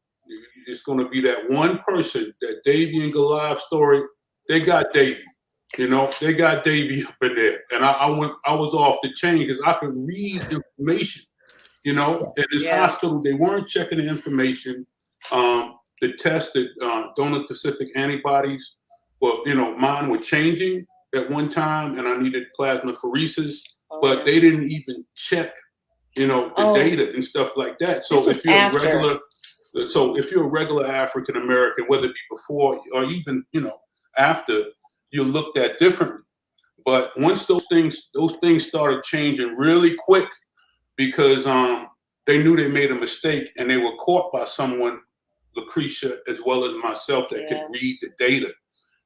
It's going to be that one person, that Davy and Goliath story. They got Davy, they got Davy up in there. And I was off the chain because I could read information, at this hospital. They weren't checking the information. The tested donor-specific antibodies, mine were changing at one time, and I needed plasmapheresis, but they didn't even check, the data and stuff like that. So if you're a regular African American, whether it be before or even after, you're looked at differently. But once those things started changing really quick, because they knew they made a mistake, and they were caught by someone, LeCresha as well as myself, that could read the data.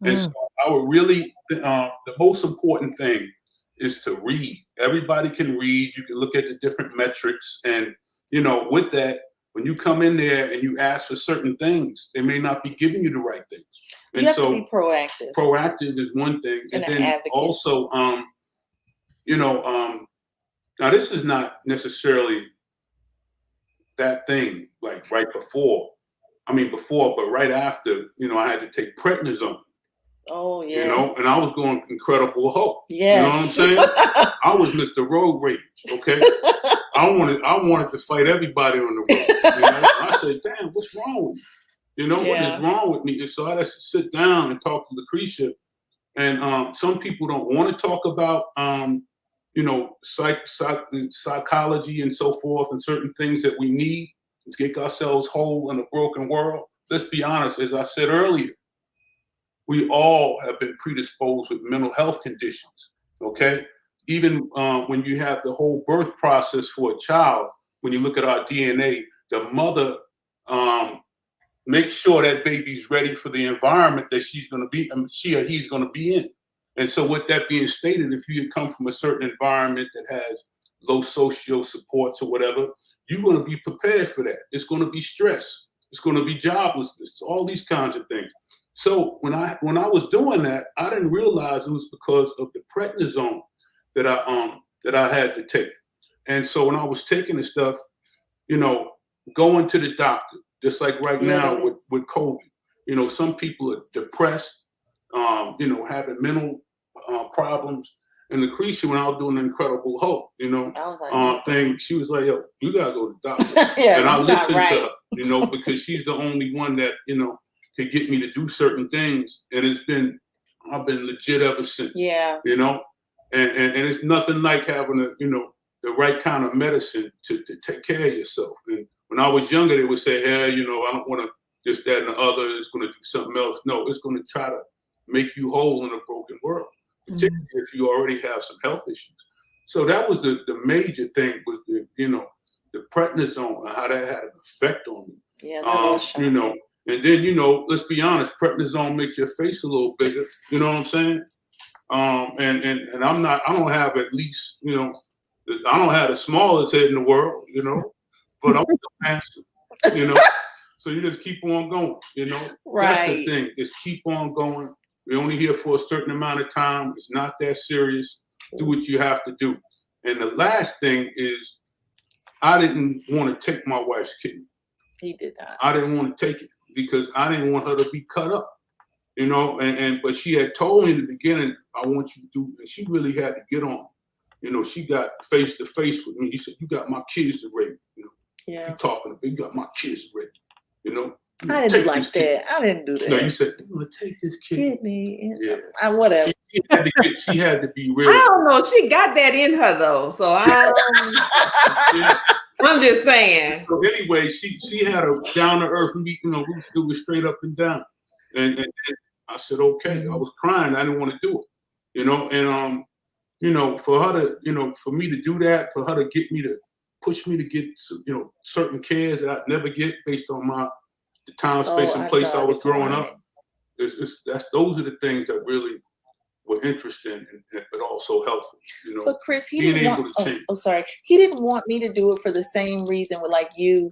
And so I would really, the most important thing is to read. Everybody can read. You can look at the different metrics. And, with that, when you come in there and you ask for certain things, they may not be giving you the right things. And you have so to be proactive. Proactive is one thing. And then advocate. Also, now this is not necessarily that thing like right before. But right after, I had to take prednisone. Oh, yes. And I was going Incredible Hulk. Yes. You know what I'm saying? I was Mr. Road Rage, okay? I wanted to fight everybody on the road. I said, damn, what's wrong with me? What is wrong with me? And so I had to sit down and talk to LeCresha. And some people don't want to talk about, psychology and so forth, and certain things that we need to get ourselves whole in a broken world. Let's be honest, as I said earlier, we all have been predisposed with mental health conditions, okay? Even when you have the whole birth process for a child, when you look at our DNA, the mother makes sure that baby's ready for the environment that she or he's going to be in. And so with that being stated, if you come from a certain environment that has low social supports or whatever, you're going to be prepared for that. It's going to be stress. It's going to be joblessness, all these kinds of things. So when I was doing that, I didn't realize it was because of the prednisone that I had to take. And so when I was taking the stuff, going to the doctor, just like right now with COVID, some people are depressed, having mental problems. And LeCresha, when I was doing the Incredible Hulk, thing, she was like, yo, you gotta go to the doctor. And I listened to her, because she's the only one that, could get me to do certain things. And I've been legit ever since. Yeah. And it's nothing like having the right kind of medicine to take care of yourself. And when I was younger, they would say, hey, I don't want to this, that, and the other. It's going to do something else. No, it's going to try to make you whole in a broken world, particularly if you already have some health issues. So that was the major thing, was the prednisone and how that had an effect on me. Yeah, that was shocking. And then, let's be honest, prednisone makes your face a little bigger. You know what I'm saying? And I don't have at least, I don't have the smallest head in the world, but I'm the master, So you just keep on going, Right. That's the thing, is keep on going. We're only here for a certain amount of time. It's not that serious. Do what you have to do. And the last thing is, I didn't want to take my wife's kidney. He did not. I didn't want to take it because I didn't want her to be cut up, but she had told me in the beginning, I want you to do, and she really had to get on. She got face to face with me. He said, you got my kids to raise. You talking to me, you got my kids to raise. I didn't do like that. I didn't do that. No, you said, I'm going to take this kidney. Yeah. Whatever. She had to be real. I don't know. She got that in her, though. So I'm just saying. So anyway, she had a down to earth meet. It was straight up and down. And I said, okay. I was crying. I didn't want to do it. And for her to, for me to do that, for her to push me to get some, certain cares that I'd never get based on the time, space, and place I was growing up. Those are the things that really were interesting, but also helpful. But Chris, he didn't want. He didn't want me to do it for the same reason with like you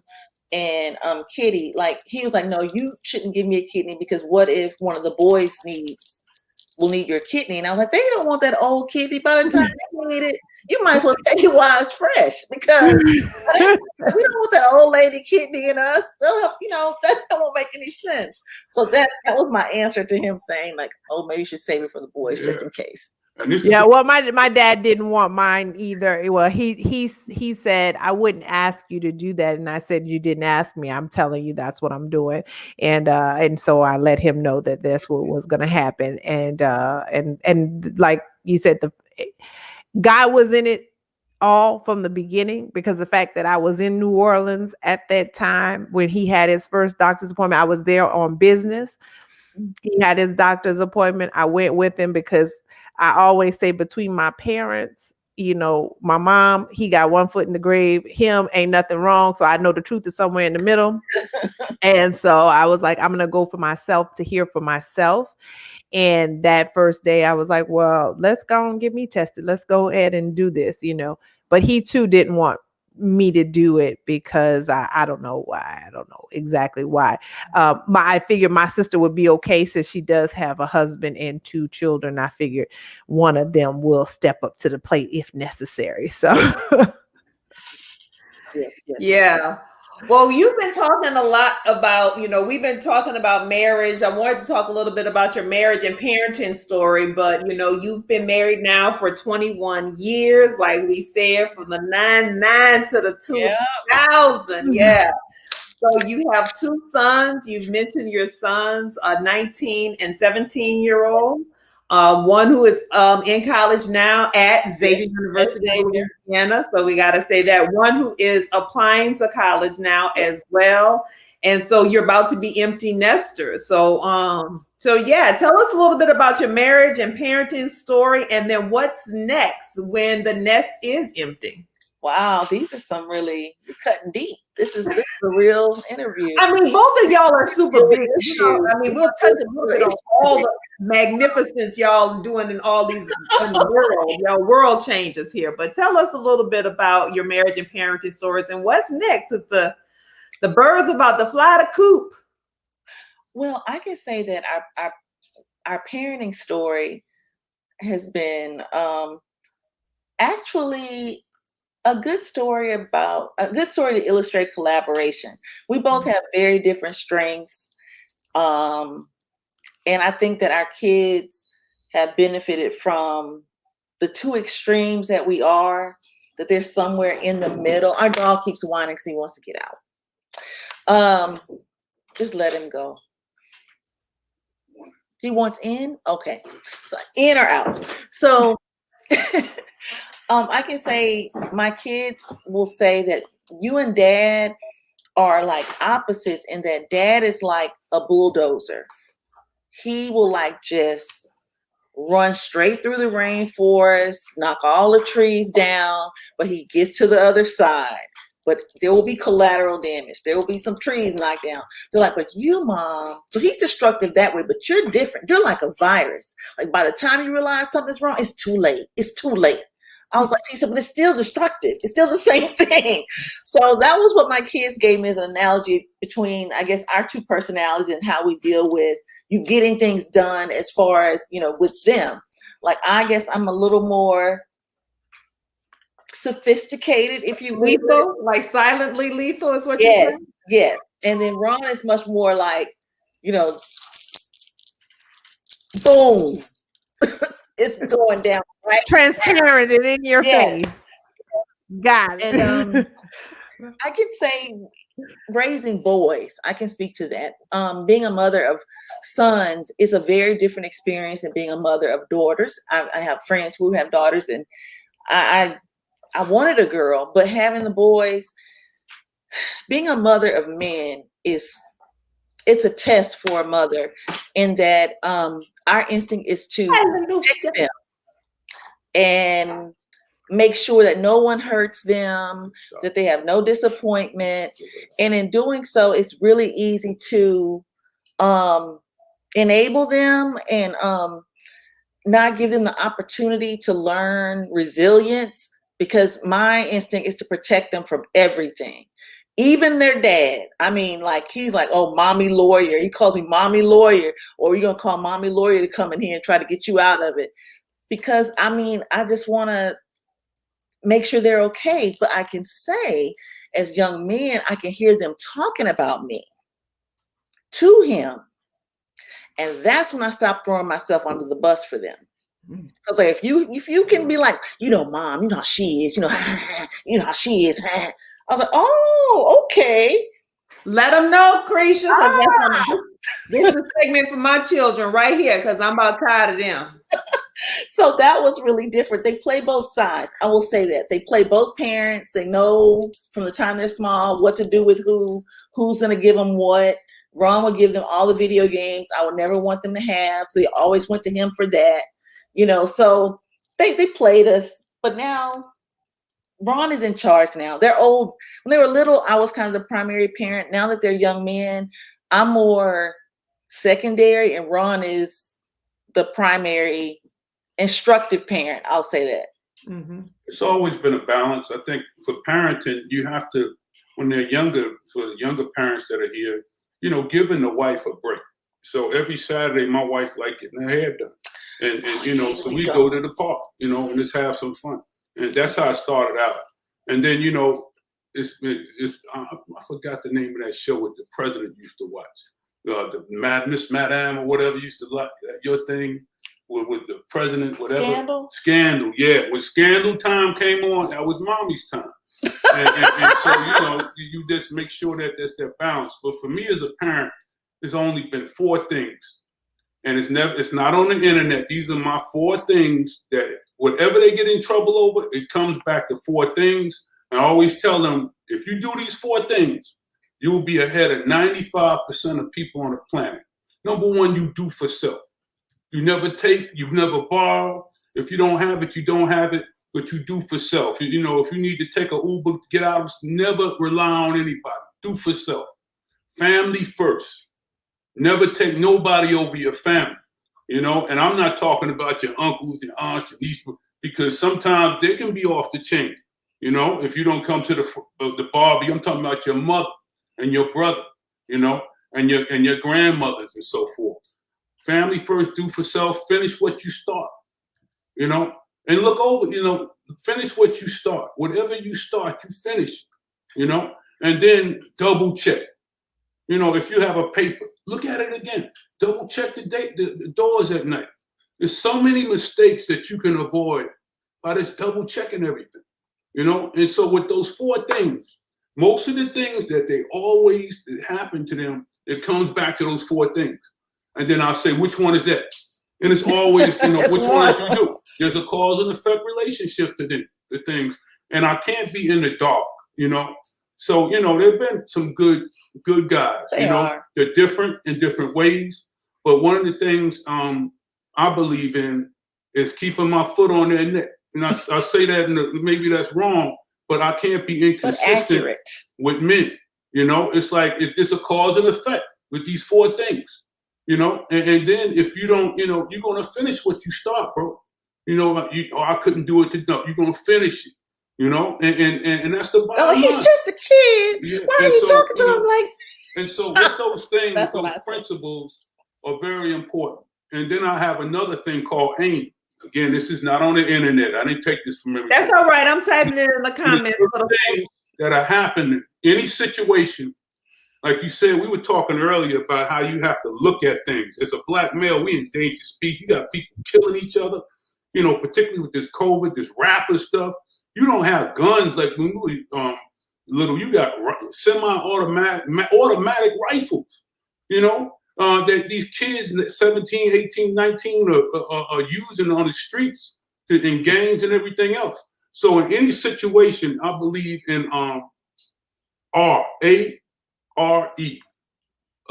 and Kitty. Like he was like, no, you shouldn't give me a kidney because what if one of the boys will need your kidney? And I was like, they don't want that old kidney. By the time they need it, you might as well take it while it's fresh, because we don't want that old lady kidney in us. That won't make any sense. So that was my answer to him saying like, oh, maybe you should save it for the boys just in case. Well, my dad didn't want mine either. Well, he said, I wouldn't ask you to do that. And I said, you didn't ask me. I'm telling you that's what I'm doing. And so I let him know that that's what was going to happen. And like you said, the God was in it all from the beginning, because the fact that I was in New Orleans at that time when he had his first doctor's appointment, I was there on business. He had his doctor's appointment. I went with him because I always say between my parents you know, my mom, he got one foot in the grave. Him ain't nothing wrong. So I know the truth is somewhere in the middle. And so I was like, I'm going to go for myself to hear for myself. And that first day I was like, well, let's go and get me tested. Let's go ahead and do this, you know. But he too didn't want me to do it because I don't know why. I don't know exactly why. I figured my sister would be okay since she does have a husband and 2 children. I figured one of them will step up to the plate if necessary. So Yes. Yeah. Well, you've been talking a lot about, you know, we've been talking about marriage. I wanted to talk a little bit about your marriage and parenting story, but, you know, you've been married now for 21 years, like we said, from the 99 to the 2000. Yeah. So you have 2 sons. You've mentioned your sons, a 19 and 17-year-old. One who is in college now at Xavier University of Louisiana. So we got to say that. One who is applying to college now as well. And so you're about to be empty nesters. So yeah, tell us a little bit about your marriage and parenting story, and then what's next when the nest is empty. Wow, these are some really cutting deep. This is a real interview. I mean, both of y'all are super big. You know, I mean, we'll touch a little bit on all the magnificence y'all doing in all these in the world. Y'all world changes here. But tell us a little bit about your marriage and parenting stories and what's next. Is the birds about to fly the coop? Well, I can say that our parenting story has been actually a good story to illustrate collaboration. We both have very different strengths. And I think that our kids have benefited from the 2 extremes that we are, that they're somewhere in the middle. Our dog keeps whining because he wants to get out. Just let him go. He wants in? Okay. So in or out. So I can say my kids will say that you and dad are like opposites in that dad is like a bulldozer. He will like just run straight through the rainforest, knock all the trees down, but he gets to the other side. But there will be collateral damage. There will be some trees knocked down. They're like, but you, Mom. So he's destructive that way, but you're different. You're like a virus. Like by the time you realize something's wrong, it's too late. It's too late. I was like, he said, but it's still destructive. It's still the same thing. So that was what my kids gave me as an analogy between, I guess, our 2 personalities and how we deal with you getting things done as far as, you know, with them. Like, I guess I'm a little more sophisticated, if you will. Lethal, like silently lethal is what you're saying? Yes. And then Ron is much more like, you know, boom. It's going down, right? transparent and in your face. Got it. And I can say raising boys, I can speak to that. Being a mother of sons is a very different experience than being a mother of daughters. I have friends who have daughters, and I wanted a girl, but having the boys, being a mother of men it's a test for a mother in that our instinct is to protect them and make sure that no one hurts them, that they have no disappointment. And in doing so, it's really easy to enable them and not give them the opportunity to learn resilience, because my instinct is to protect them from everything. Even their dad. I mean, like, he's like, oh, mommy lawyer. He calls me mommy lawyer. Or you're going to call mommy lawyer to come in here and try to get you out of it. Because, I mean, I just want to make sure they're okay. But I can say, as young men, I can hear them talking about me to him. And that's when I stopped throwing myself under the bus for them. I was like, if you can be like, you know, Mom, you know how she is, you know how she is. I was like, oh, okay. Let them know, Cretia. This is a segment for my children right here, because I'm about tired of them. So that was really different. They play both sides. I will say that. They play both parents. They know from the time they're small what to do with who's going to give them what. Ron would give them all the video games I would never want them to have. So they always went to him for that. You know, so they played us But now Ron is in charge now. They're old. When they were little, I was kind of the primary parent. Now that they're young men, I'm more secondary, and Ron is the primary instructive parent. I'll say that. Mm-hmm. It's always been a balance. I think for parenting, you have to, when they're younger, for the younger parents that are here, giving the wife a break. So every Saturday, my wife liked getting her hair done. And so we go to the park, and just have some fun. And that's how it started out. And then, I forgot the name of that show that the president used to watch. The Miss Madame or whatever used to like your thing with the president, whatever. Scandal, yeah. When Scandal time came on, that was mommy's time. and so, you just make sure that there's that balance. But for me as a parent, there's only been 4 things. And it's not on the internet. These are my 4 things that whatever they get in trouble over, it comes back to 4 things. And I always tell them, if you do these 4 things, you will be ahead of 95% of people on the planet. Number 1, you do for self. You never take, you never borrow. If you don't have it, you don't have it, but you do for self. If you need to take an Uber to get out, never rely on anybody. Do for self. Family first. Never take nobody over your family, and I'm not talking about your uncles, your aunts, and these, because sometimes they can be off the chain, if you don't come to the Barbie. I'm talking about your mother and your brother, and your grandmothers and so forth. Family first, do for self, finish what you start, and look over, finish what you start. Whatever you start, you finish, and then double check. If you have a paper, look at it again. Double check the date, the doors at night. There's so many mistakes that you can avoid by just double checking everything, And so with those 4 things, most of the things that they always happen to them, it comes back to those 4 things. And then I'll say, which one is that? And it's always, which one do you do? There's a cause and effect relationship to the things. And I can't be in the dark, So, there've been some good guys, They're different in different ways. But one of the things I believe in is keeping my foot on their neck. And I say that, maybe that's wrong, but I can't be inconsistent with men. It's like, if there's a cause and effect with these 4 things, and then if you don't, you're going to finish what you start, bro. I couldn't do it today. You're going to finish it. And that's the bottom line. He's just a kid. Yeah. Why are you talking to him like? And so with those things, those principles are very important. And then I have another thing called AIM. Again, this is not on the internet. I didn't take this from everybody. That's all right. I'm typing it in the comments. Things that are happening, any situation, like you said, we were talking earlier about how you have to look at things. As a Black male, we in danger speak. You got people killing each other, particularly with this COVID, this rapper stuff. You don't have guns like when we little. You got automatic rifles, that these kids, 17, 18, 19 are using on the streets in gangs and everything else. So in any situation, I believe in A-R-E,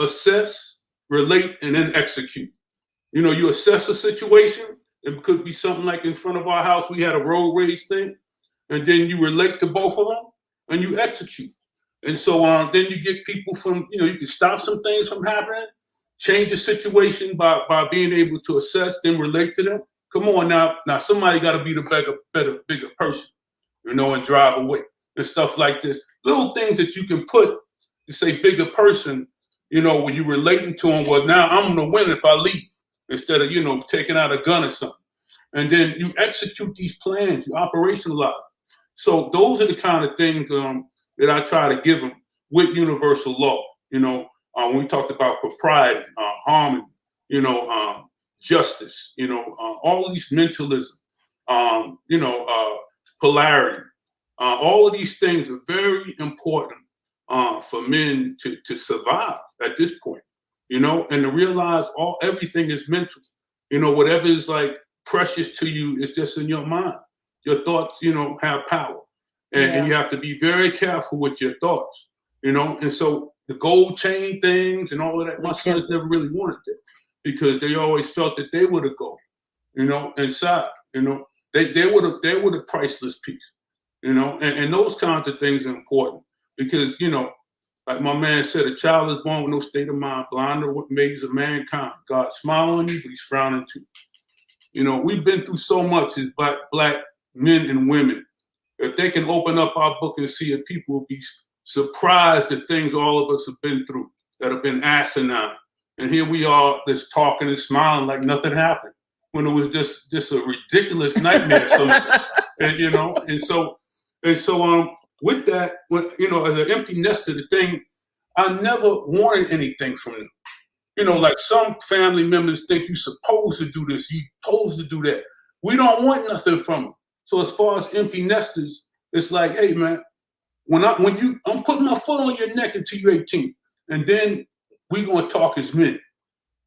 assess, relate, and then execute. You assess a situation. It could be something like in front of our house, we had a road rage thing. And then you relate to both of them and you execute. And so then you get people from, you can stop some things from happening, change the situation by being able to assess, then relate to them. Come on now somebody got to be the bigger person, and drive away and stuff like this. Little things that you can put to say bigger person, when you're relating to them, well, now I'm going to win if I leave instead of, taking out a gun or something. And then you execute these plans, you operationalize. So those are the kind of things that I try to give them with universal law. When we talked about propriety, harmony, justice, all of these mentalism, polarity, all of these things are very important for men to survive at this point, and to realize everything is mental. Whatever is like precious to you is just in your mind. Your thoughts, have power, and you have to be very careful with your thoughts, And so the gold chain things and all of that, my sons never really wanted that because they always felt that they were the gold, inside. They were the priceless piece, you know, and those kinds of things are important because, you know, like my man said, a child is born with no state of mind, blind to what makes of mankind. God smile on you, but he's frowning too. You know, we've been through so much as black men and women. If they can open up our book and see it, people will be surprised at things all of us have been through that have been asinine. And here we are just talking and smiling like nothing happened when it was just a ridiculous nightmare. And, you know, and so with that, you know, as an empty nester, the thing, I never wanted anything from them. You know, like some family members think you're supposed to do this, you're supposed to do that. We don't want nothing from them. So as far as empty nesters, it's like, hey man, I'm putting my foot on your neck until you're 18, and then we're gonna talk as men.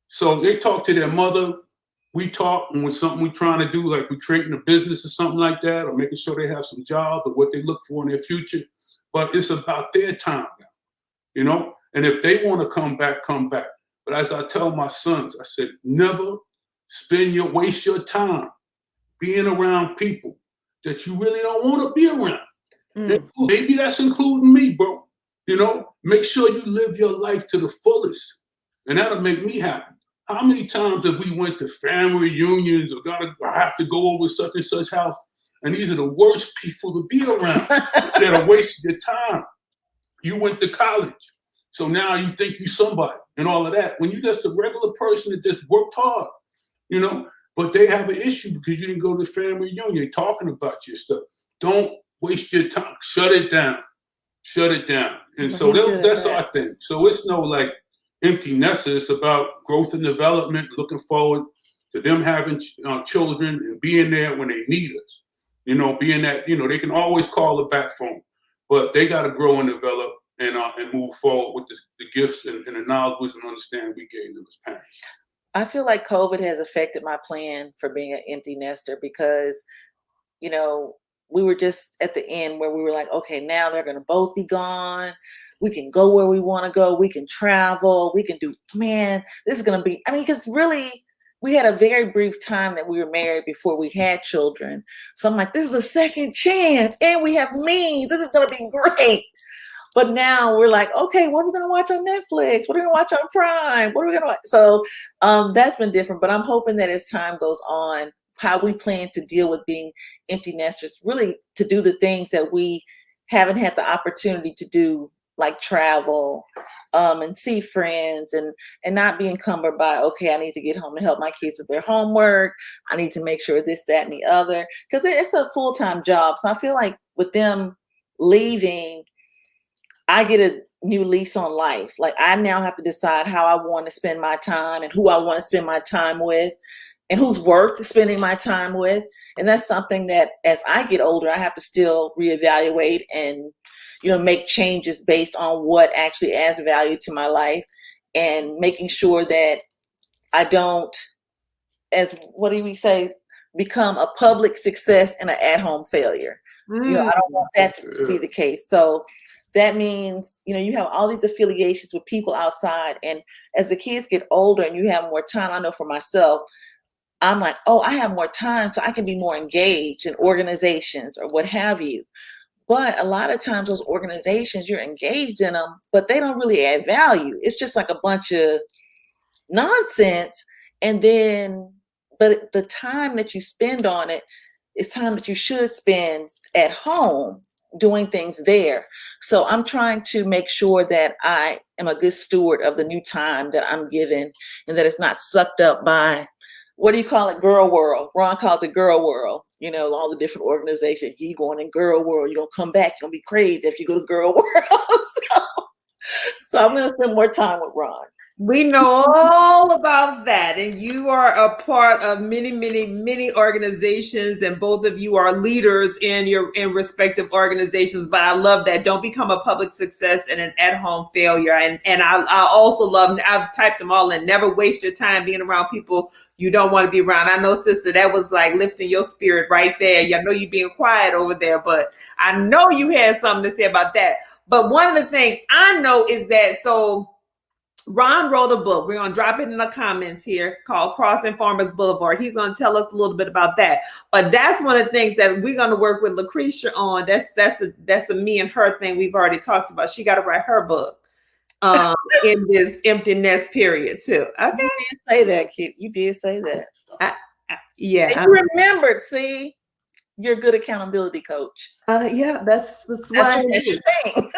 So they talk to their mother. We talk, and when something we're trying to do, like we're creating a business or something like that, or making sure they have some job or what they look for in their future. But it's about their time now, you know? And if they want to come back, come back. But as I tell my sons, I said, never waste your time being around people that you really don't want to be around. Maybe that's including me, bro. You know, make sure you live your life to the fullest. And that'll make me happy. How many times have we went to family reunions or I have to go over such and such house? And these are the worst people to be around. That are wasting your time. You went to college. So now you think you're somebody and all of that. When you're just a regular person that just worked hard, you know, but they have an issue because you didn't go to the family reunion. They're talking about your stuff. Don't waste your time. Shut it down. Shut it down. And so that's our thing. So it's no like empty nester. It's about growth and development, looking forward to them having children and being there when they need us. You know, being that, you know, they can always call a back phone, but they got to grow and develop and move forward with the gifts and the knowledge, wisdom, and understanding we gave them as parents. I feel like COVID has affected my plan for being an empty nester because, you know, we were just at the end where we were like, okay, now they're going to both be gone. We can go where we want to go. We can travel. We can do, man, this is going to be, I mean, because really, we had a very brief time that we were married before we had children. So I'm like, this is a second chance and we have means. This is going to be great. But now we're like, okay, what are we going to watch on Netflix? What are we going to watch on Prime? What are we going to watch? So that's been different. But I'm hoping that as time goes on, how we plan to deal with being empty nesters, really to do the things that we haven't had the opportunity to do, like travel and see friends and not be encumbered by, okay, I need to get home and help my kids with their homework. I need to make sure this, that, and the other, because it's a full-time job. So I feel like with them leaving, I get a new lease on life. Like I now have to decide how I want to spend my time and who I want to spend my time with and who's worth spending my time with. And that's something that as I get older, I have to still reevaluate and, you know, make changes based on what actually adds value to my life and making sure that I don't, as what do we say, become a public success and an at-home failure. You know, I don't want that to be the case. So that means, you know, you have all these affiliations with people outside. And as the kids get older and you have more time, I know for myself, I'm like, oh, I have more time so I can be more engaged in organizations or what have you. But a lot of times those organizations, you're engaged in them, but they don't really add value. It's just like a bunch of nonsense. And then, but the time that you spend on it is time that you should spend at home doing things there. So I'm trying to make sure that I am a good steward of the new time that I'm given and that it's not sucked up by, what do you call it? Girl world. Ron calls it girl world. You know, all the different organizations. You going in girl world, you're going to come back. You're going to be crazy if you go to girl world. So I'm going to spend more time with Ron. We know all about that. And you are a part of many, many, many organizations, and both of you are leaders in your respective organizations. But I love that. Don't become a public success and an at-home failure. And I also love, I've typed them all in, never waste your time being around people you don't want to be around. I know, sister, that was like lifting your spirit right there. I know you're being quiet over there, but I know you had something to say about that. But one of the things I know is that, so Ron wrote a book. We're going to drop it in the comments here called Crossing Farmers Boulevard. He's going to tell us a little bit about that. But that's one of the things that we're going to work with LeCresha on. That's a me and her thing we've already talked about. She got to write her book in this empty nest period too. Okay. You did say that, kid. You did say that. Yeah. And you remembered, see? You're a good accountability coach. Yeah, that's what I That's your thing.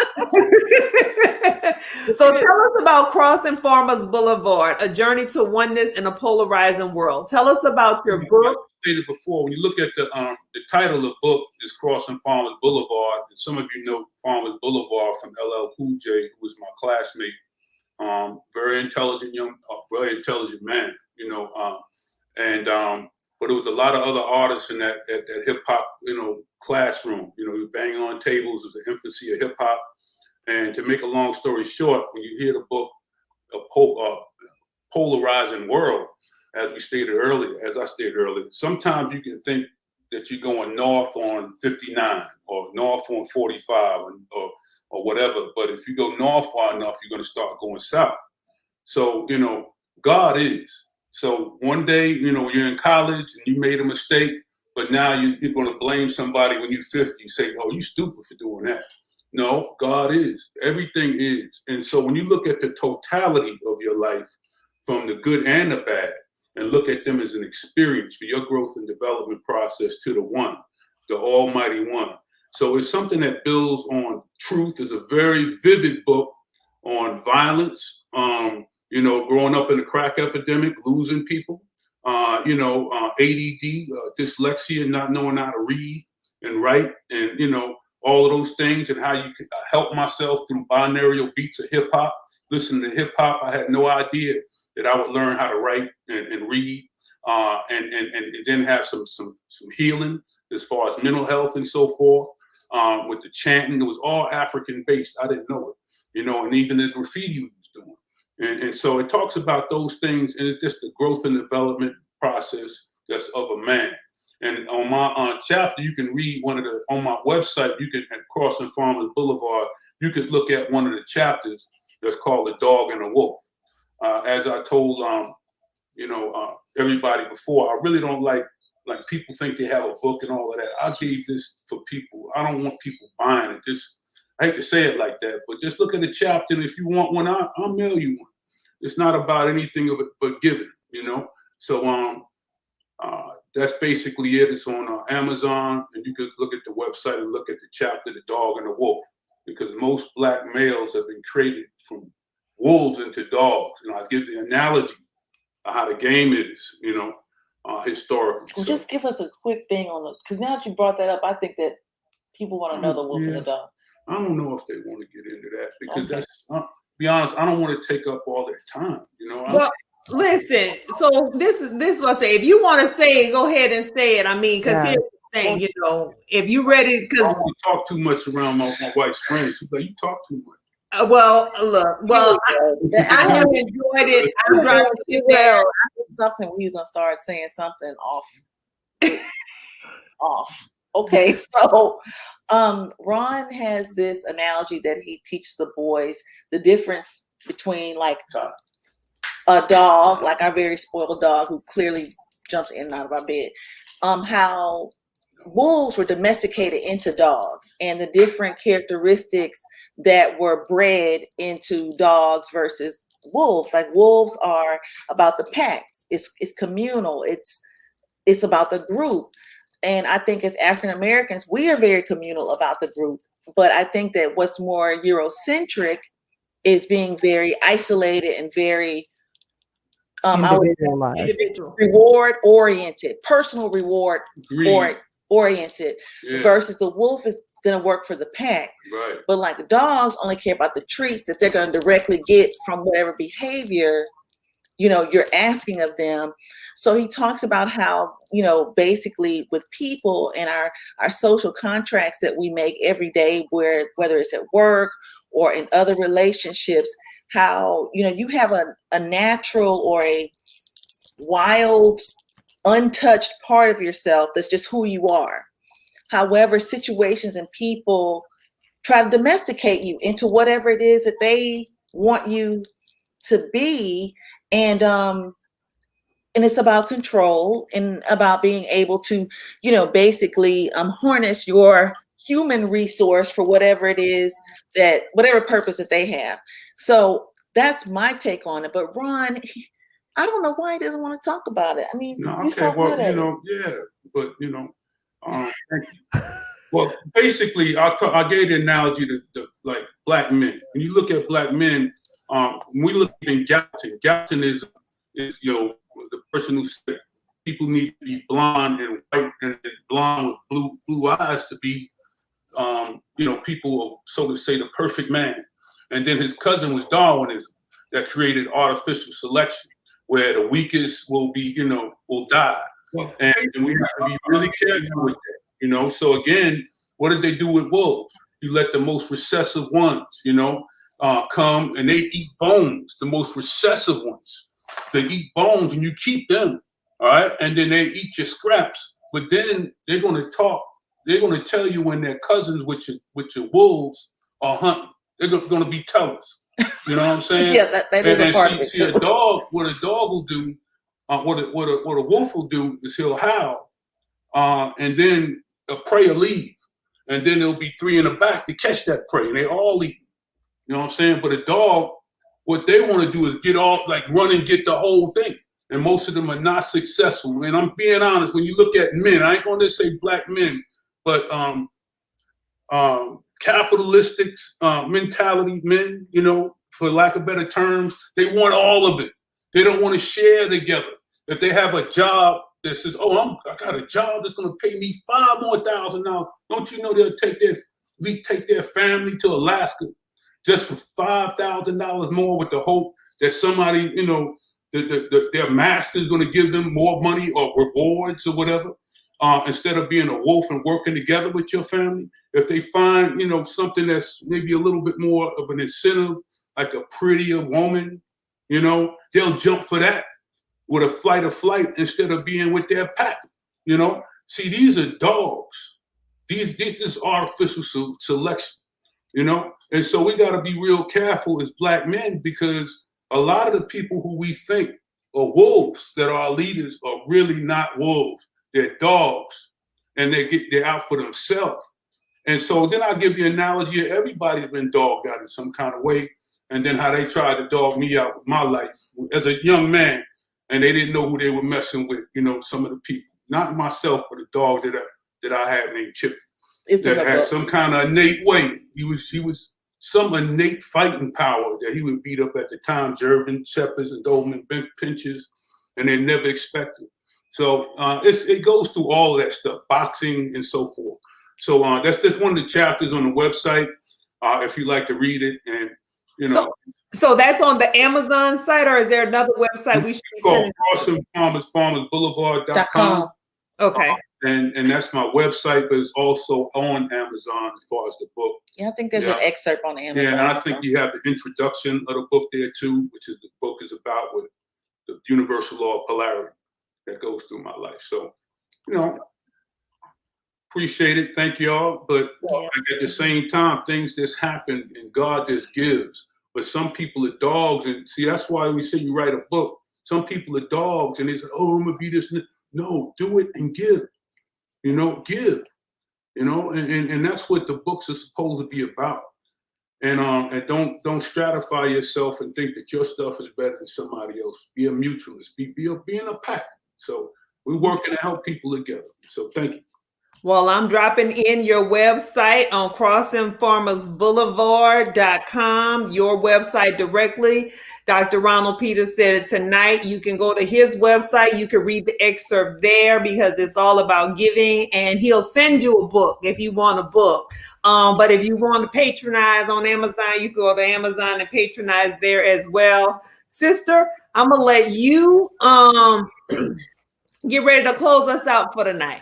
So tell us about Crossing Farmers Boulevard, a journey to oneness in a polarizing world. Tell us about your book. I stated before, when you look at the title of the book is Crossing Farmers Boulevard, and some of you know Farmers Boulevard from LL Cool J, who was my classmate. Very intelligent very intelligent man, you know, but there was a lot of other artists in that hip hop, you know, classroom. You know, you bang on tables, it was the infancy of hip hop. And to make a long story short, when you hear the book, A Polarizing World, as I stated earlier, sometimes you can think that you're going north on 59 or north on 45 or whatever. But if you go north far enough, you're going to start going south. So, you know, God is. So one day, you know, you're in college and you made a mistake, but now you're going to blame somebody when you're 50, say, oh, you stupid for doing that. No, God is. Everything is. And so when you look at the totality of your life, from the good and the bad, and look at them as an experience for your growth and development process to the one, the Almighty One. So it's something that builds on truth. It's a very vivid book on violence, you know, growing up in the crack epidemic, losing people, you know, ADD, dyslexia, not knowing how to read and write, and, you know, all of those things, and how you could help myself through binaural beats of hip hop. Listening to hip hop, I had no idea that I would learn how to write and read, and then have some healing as far as mental health and so forth. With the chanting, it was all African based. I didn't know it, you know, and even the graffiti we was doing. And so it talks about those things, and it's just the growth and development process that's of a man. And on my chapter, you can read on my website, you can, at Crossing Farmers Boulevard, you could look at one of the chapters that's called The Dog and the Wolf. As I told, you know, everybody before, I really don't like people think they have a book and all of that. I gave this for people. I don't want people buying it. I hate to say it like that, but just look at the chapter. And if you want one, I'll mail you one. It's not about anything but giving, you know? So that's basically it. It's on Amazon, and you could look at the website and look at the chapter, The Dog and the Wolf, because most Black males have been created from wolves into dogs. You know, I give the analogy of how the game is, you know, historically. Well, just give us a quick thing on because now that you brought that up, I think that people want to know the wolf and the dog. I don't know if they want to get into that, because that's, be honest, I don't want to take up all their time, you know. Well, listen, so this is what I say. If you want to say it, go ahead and say it. I mean, because here's the thing, you know, if you ready, because I don't want to talk too much around my wife's friends. She's like, you talk too much. Well, I have enjoyed it. I'm driving you there. Something we was gonna start saying something off. Okay, so Ron has this analogy that he teaches the boys, the difference between like a dog, like our very spoiled dog who clearly jumps in and out of our bed, how wolves were domesticated into dogs, and the different characteristics that were bred into dogs versus wolves. Like wolves are about the pack. It's communal. It's about the group. And I think as African Americans, we are very communal about the group. But I think that what's more Eurocentric is being very isolated and very reward oriented, personal reward oriented, versus the wolf is going to work for the pack. Right. But like dogs only care about the treats that they're going to directly get from whatever behavior, you know, you're asking of them. So he talks about how, you know, basically with people and our social contracts that we make every day, whether it's at work or in other relationships, how, you know, you have a natural or a wild, untouched part of yourself that's just who you are. However, situations and people try to domesticate you into whatever it is that they want you to be. And it's about control and about being able to, basically harness your human resource for whatever it is whatever purpose that they have. So that's my take on it. But Ron, I don't know why he doesn't want to talk about it. I mean, you're so good at it. Yeah, but thank you. Well, basically, I gave the analogy to like black men. When you look at black men, when we look in Galton is the person who said people need to be blonde and white and blonde with blue eyes to be people, so to say, the perfect man. And then his cousin was Darwinism, that created artificial selection, where the weakest will die. And we have to be really careful with that, So again, what did they do with wolves? You let the most recessive ones, come and they eat bones, the most recessive ones. They eat bones and you keep them, all right? And then they eat your scraps. But then they're going to talk. They're going to tell you when their cousins with your wolves are hunting. They're going to be tellers. You know what I'm saying? Yeah, that is a part of it. See, a dog, what a dog will do, what a wolf will do is he'll howl, and then a prey will leave. And then there'll be three in the back to catch that prey. And they all eat. You know what I'm saying? But a dog, what they want to do is run and get the whole thing. And most of them are not successful. And I'm being honest, when you look at men, I ain't going to say black men, but capitalistic mentality men, for lack of better terms, they want all of it. They don't want to share together. If they have a job that says, I got a job that's going to pay me $5,000 more, don't you know they'll take their family to Alaska just for $5,000 more with the hope that somebody, their master is going to give them more money or rewards or whatever, instead of being a wolf and working together with your family. If they find, something that's maybe a little bit more of an incentive, like a prettier woman, they'll jump for that with a flight or flight instead of being with their pack. See, these are dogs. This is artificial selection, And so we got to be real careful as black men, because a lot of the people who we think are wolves that are our leaders are really not wolves. They're dogs, and they're out for themselves. And so then I'll give you an analogy. Everybody's been dogged out in some kind of way, and then how they tried to dog me out with my life as a young man, and they didn't know who they were messing with. Some of the people, not myself, but a dog that I had named Chippy, that had some kind of innate way. He was some innate fighting power that he would beat up at the time German Shepherds and Doberman Pinschers, and they never expected. So it goes through all of that stuff, boxing and so forth. So that's just one of the chapters on the website, if you'd like to read it. And So that's on the Amazon site, or is there another website we should be sending? FarmersBoulevard.com. Okay. And that's my website, but it's also on Amazon as far as the book. Yeah, I think there's an excerpt on Amazon. Yeah, and I think you have the introduction of the book there too, which is the book is about with the universal law of polarity that goes through my life. So, appreciate it. Thank y'all. But at the same time, things just happen and God just gives. But some people are dogs. And see, that's why we say you write a book. Some people are dogs and they say, I'm going to be this. No, do it and give. Give. And that's what the books are supposed to be about. And don't stratify yourself and think that your stuff is better than somebody else. Be a mutualist. Be in a pack. So we're working to help people together. So thank you. Well, I'm dropping in your website on crossingfarmersboulevard.com, your website directly. Dr. Ronald Peters said it tonight. You can go to his website. You can read the excerpt there because it's all about giving, and he'll send you a book if you want a book. But if you want to patronize on Amazon, you can go to Amazon and patronize there as well. Sister, I'm going to let you get ready to close us out for the night.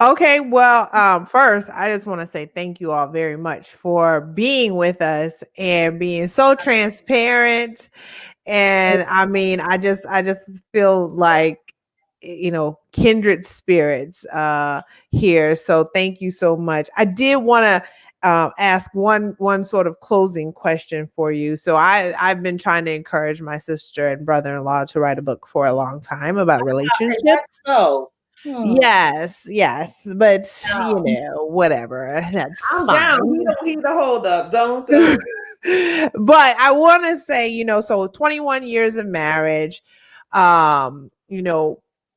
Okay, well, first, I just want to say thank you all very much for being with us and being so transparent. And I mean, I just feel like, kindred spirits here. So thank you so much. I did want to ask one sort of closing question for you. So I've been trying to encourage my sister and brother-in-law to write a book for a long time about relationships. So, Yes, but whatever. That's I'm fine. down. He the hold up. Don't. But I want to say, so 21 years of marriage.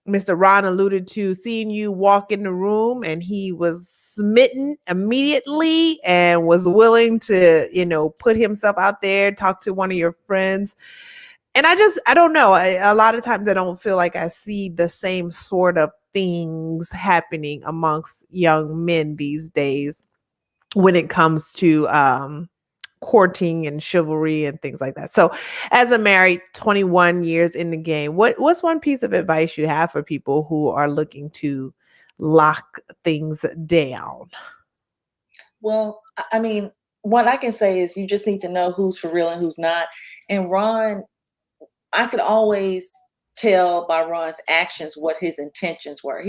Mr. Ron alluded to seeing you walk in the room, and he was smitten immediately and was willing to, put himself out there, talk to one of your friends. And I don't know. A lot of times I don't feel like I see the same sort of things happening amongst young men these days when it comes to courting and chivalry and things like that. So as a married 21 years in the game, what's one piece of advice you have for people who are looking to lock things down? Well, I mean, what I can say is you just need to know who's for real and who's not. And Ron, I could always tell by Ron's actions what his intentions were.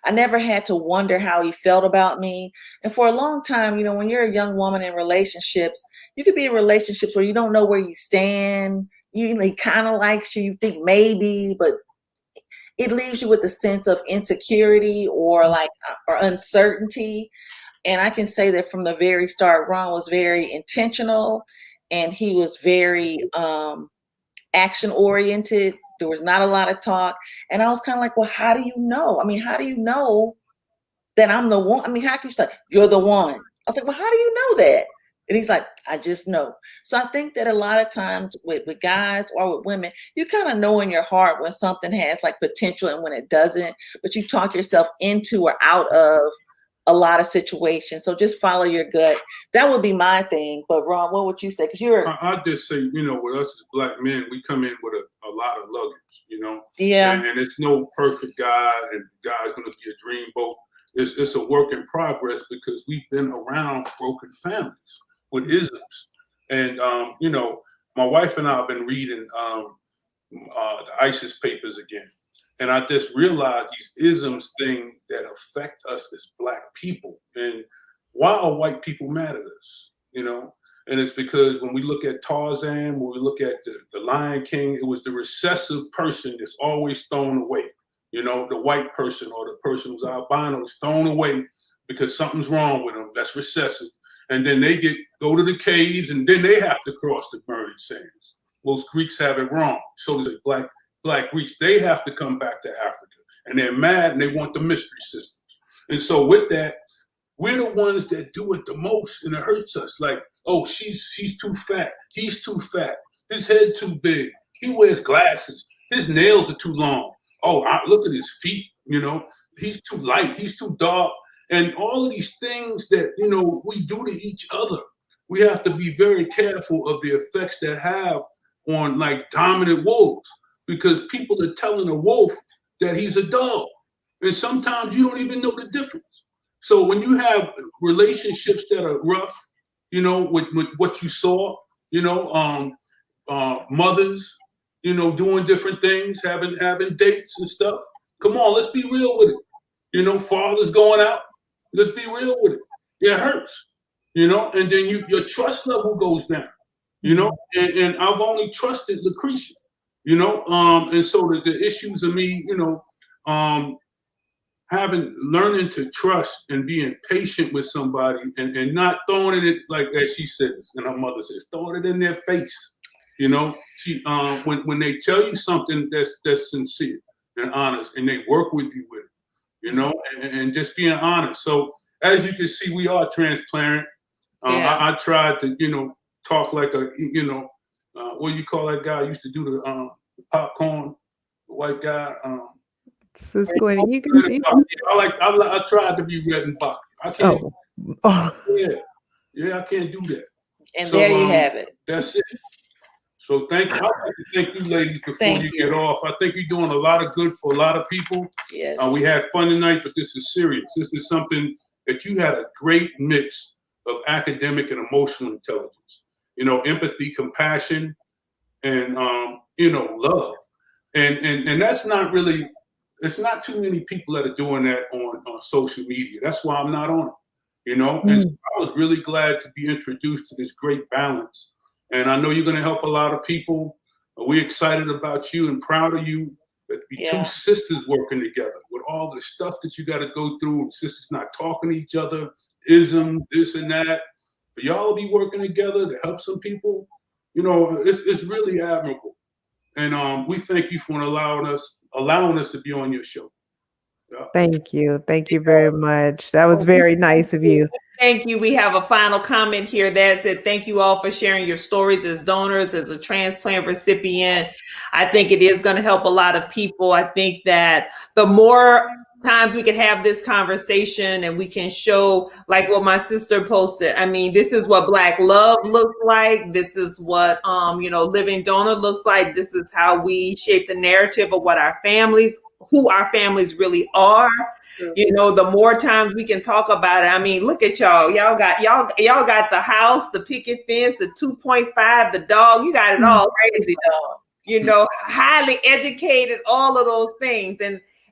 I never had to wonder how he felt about me. And for a long time, when you're a young woman in relationships, you could be in relationships where you don't know where you stand. He kind of likes you, you think maybe, but it leaves you with a sense of insecurity or uncertainty. And I can say that from the very start, Ron was very intentional, and he was very action oriented. There was not a lot of talk. And I was kind of like, well, how do you know? I mean, how do you know that I'm the one? I mean, how can you say you're the one? I was like, well, how do you know that? And he's like, I just know. So I think that a lot of times with guys or with women, you kind of know in your heart when something has like potential and when it doesn't, but you talk yourself into or out of a lot of situations. So just follow your gut. That would be my thing. But Ron, what would you say? Because I'll just say, with us as black men, we come in with a lot of luggage, Yeah. And it's no perfect guy, and the guy's going to be a dreamboat. It's a work in progress because we've been around broken families with isms. And, my wife and I have been reading the ISIS papers again. And I just realized these isms thing that affect us as black people. And why are white people mad at us? And it's because when we look at Tarzan, when we look at the Lion King, it was the recessive person that's always thrown away. The white person or the person who's albino is thrown away because something's wrong with them. That's recessive. And then they go to the caves, and then they have to cross the burning sands. Most Greeks have it wrong. So does black Greeks. They have to come back to Africa, and they're mad, and they want the mystery systems. And so with that, we're the ones that do it the most, and it hurts us. Like, oh, she's too fat. He's too fat. His head too big. He wears glasses. His nails are too long. Oh, look at his feet. He's too light. He's too dark. And all of these things that, we do to each other, we have to be very careful of the effects that have on like dominant wolves, because people are telling a wolf that he's a dog. And sometimes you don't even know the difference. So when you have relationships that are rough, with what you saw, mothers, doing different things, having dates and stuff. Come on, let's be real with it. Fathers going out. Let's be real with it. It hurts, and then your trust level goes down, and I've only trusted LeCresha, and so the issues of me, learning to trust and being patient with somebody and not throwing it like, as she says, and her mother says, throwing it in their face. She when they tell you something that's sincere and honest, and they work with you with it, and just being honest. So as you can see, we are transparent. I tried to, talk like a, what do you call that guy who used to do the popcorn, the white guy? I tried to be red and buck. I can't. Yeah, I can't do that. And so, there you have it. That's it. So thank you. I'd like to thank you, ladies, before you get off. I think you're doing a lot of good for a lot of people. Yes. We had fun tonight, but this is serious. This is something that you had a great mix of academic and emotional intelligence. Empathy, compassion, and love. And that's not really. It's not too many people that are doing that on social media. That's why I'm not on it. you know? And so I was really glad to be introduced to this great balance. And I know you're going to help a lot of people. We're excited about you and proud of you. That the two sisters working together with all the stuff that you got to go through, and sisters not talking to each other, ism, this and that. For y'all to be working together to help some people, you know, it's really admirable. And we thank you for allowing us to be on your show. Yeah. Thank you. Thank you very much. That was very nice of you. Thank you. We have a final comment here that said, thank you all for sharing your stories as donors, as a transplant recipient. I think it is going to help a lot of people. I think that the more times we can have this conversation and we can show, like what my sister posted. I mean, this is what Black love looks like. This is what, living donor looks like. This is how we shape the narrative of who our families really are. You know, the more times we can talk about it. I mean, look at y'all. Y'all got the house, the picket fence, the 2.5, the dog. You got it all. Crazy dog. You know, highly educated, all of those things.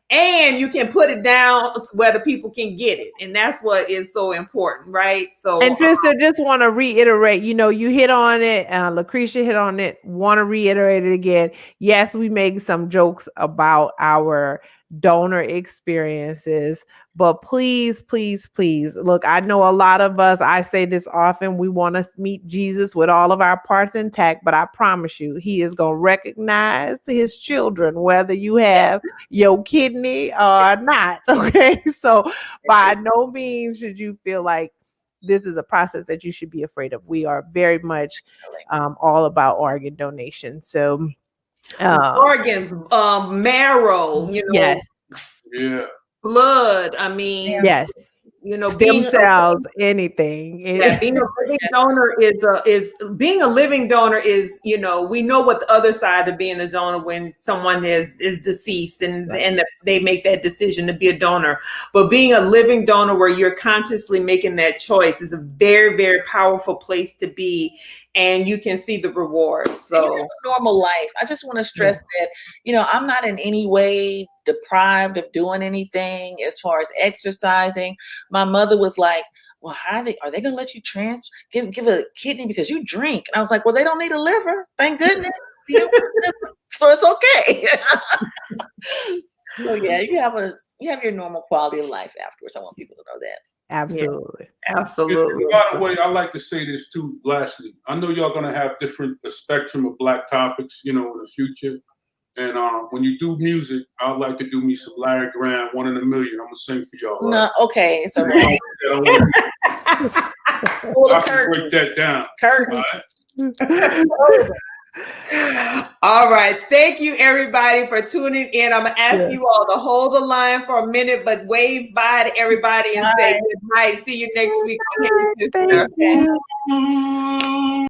And you can put it down where the people can get it. And that's what is so important, right? So, and sister, just want to reiterate, you hit on it. LeCresha hit on it. Want to reiterate it again. Yes, we make some jokes about our donor experiences, but please, please, please, look, I know a lot of us, I say this often, we want to meet Jesus with all of our parts intact, but I promise you, he is going to recognize his children, whether you have your kidney or not. Okay. So by no means should you feel like this is a process that you should be afraid of. We are very much all about organ donation. So organs, marrow, yes, blood. I mean, yes, stem cells, anything. Yeah, being a living donor is being a living donor is, we know what the other side of being a donor when someone is deceased and they make that decision to be a donor. But being a living donor where you're consciously making that choice is a very, very powerful place to be. And you can see the reward. So normal life. I just want to stress that, I'm not in any way deprived of doing anything as far as exercising. My mother was like, well, are they going to let you give a kidney because you drink? And I was like, well, they don't need a liver. Thank goodness. So it's okay. So yeah, you have your normal quality of life afterwards. I want people to know that. Absolutely. Yeah, absolutely. By the way, I like to say this too, lastly. I know y'all going to have a spectrum of Black topics, in the future. And when you do music, I'd like to do me some Larry Graham, 1 in a Million. I'm going to sing for y'all. Right? No, okay. So I can break that down. Curtain. All right. Thank you, everybody, for tuning in. I'm going to ask you all to hold the line for a minute, but wave bye to everybody and say good night. See you next week. Thank you.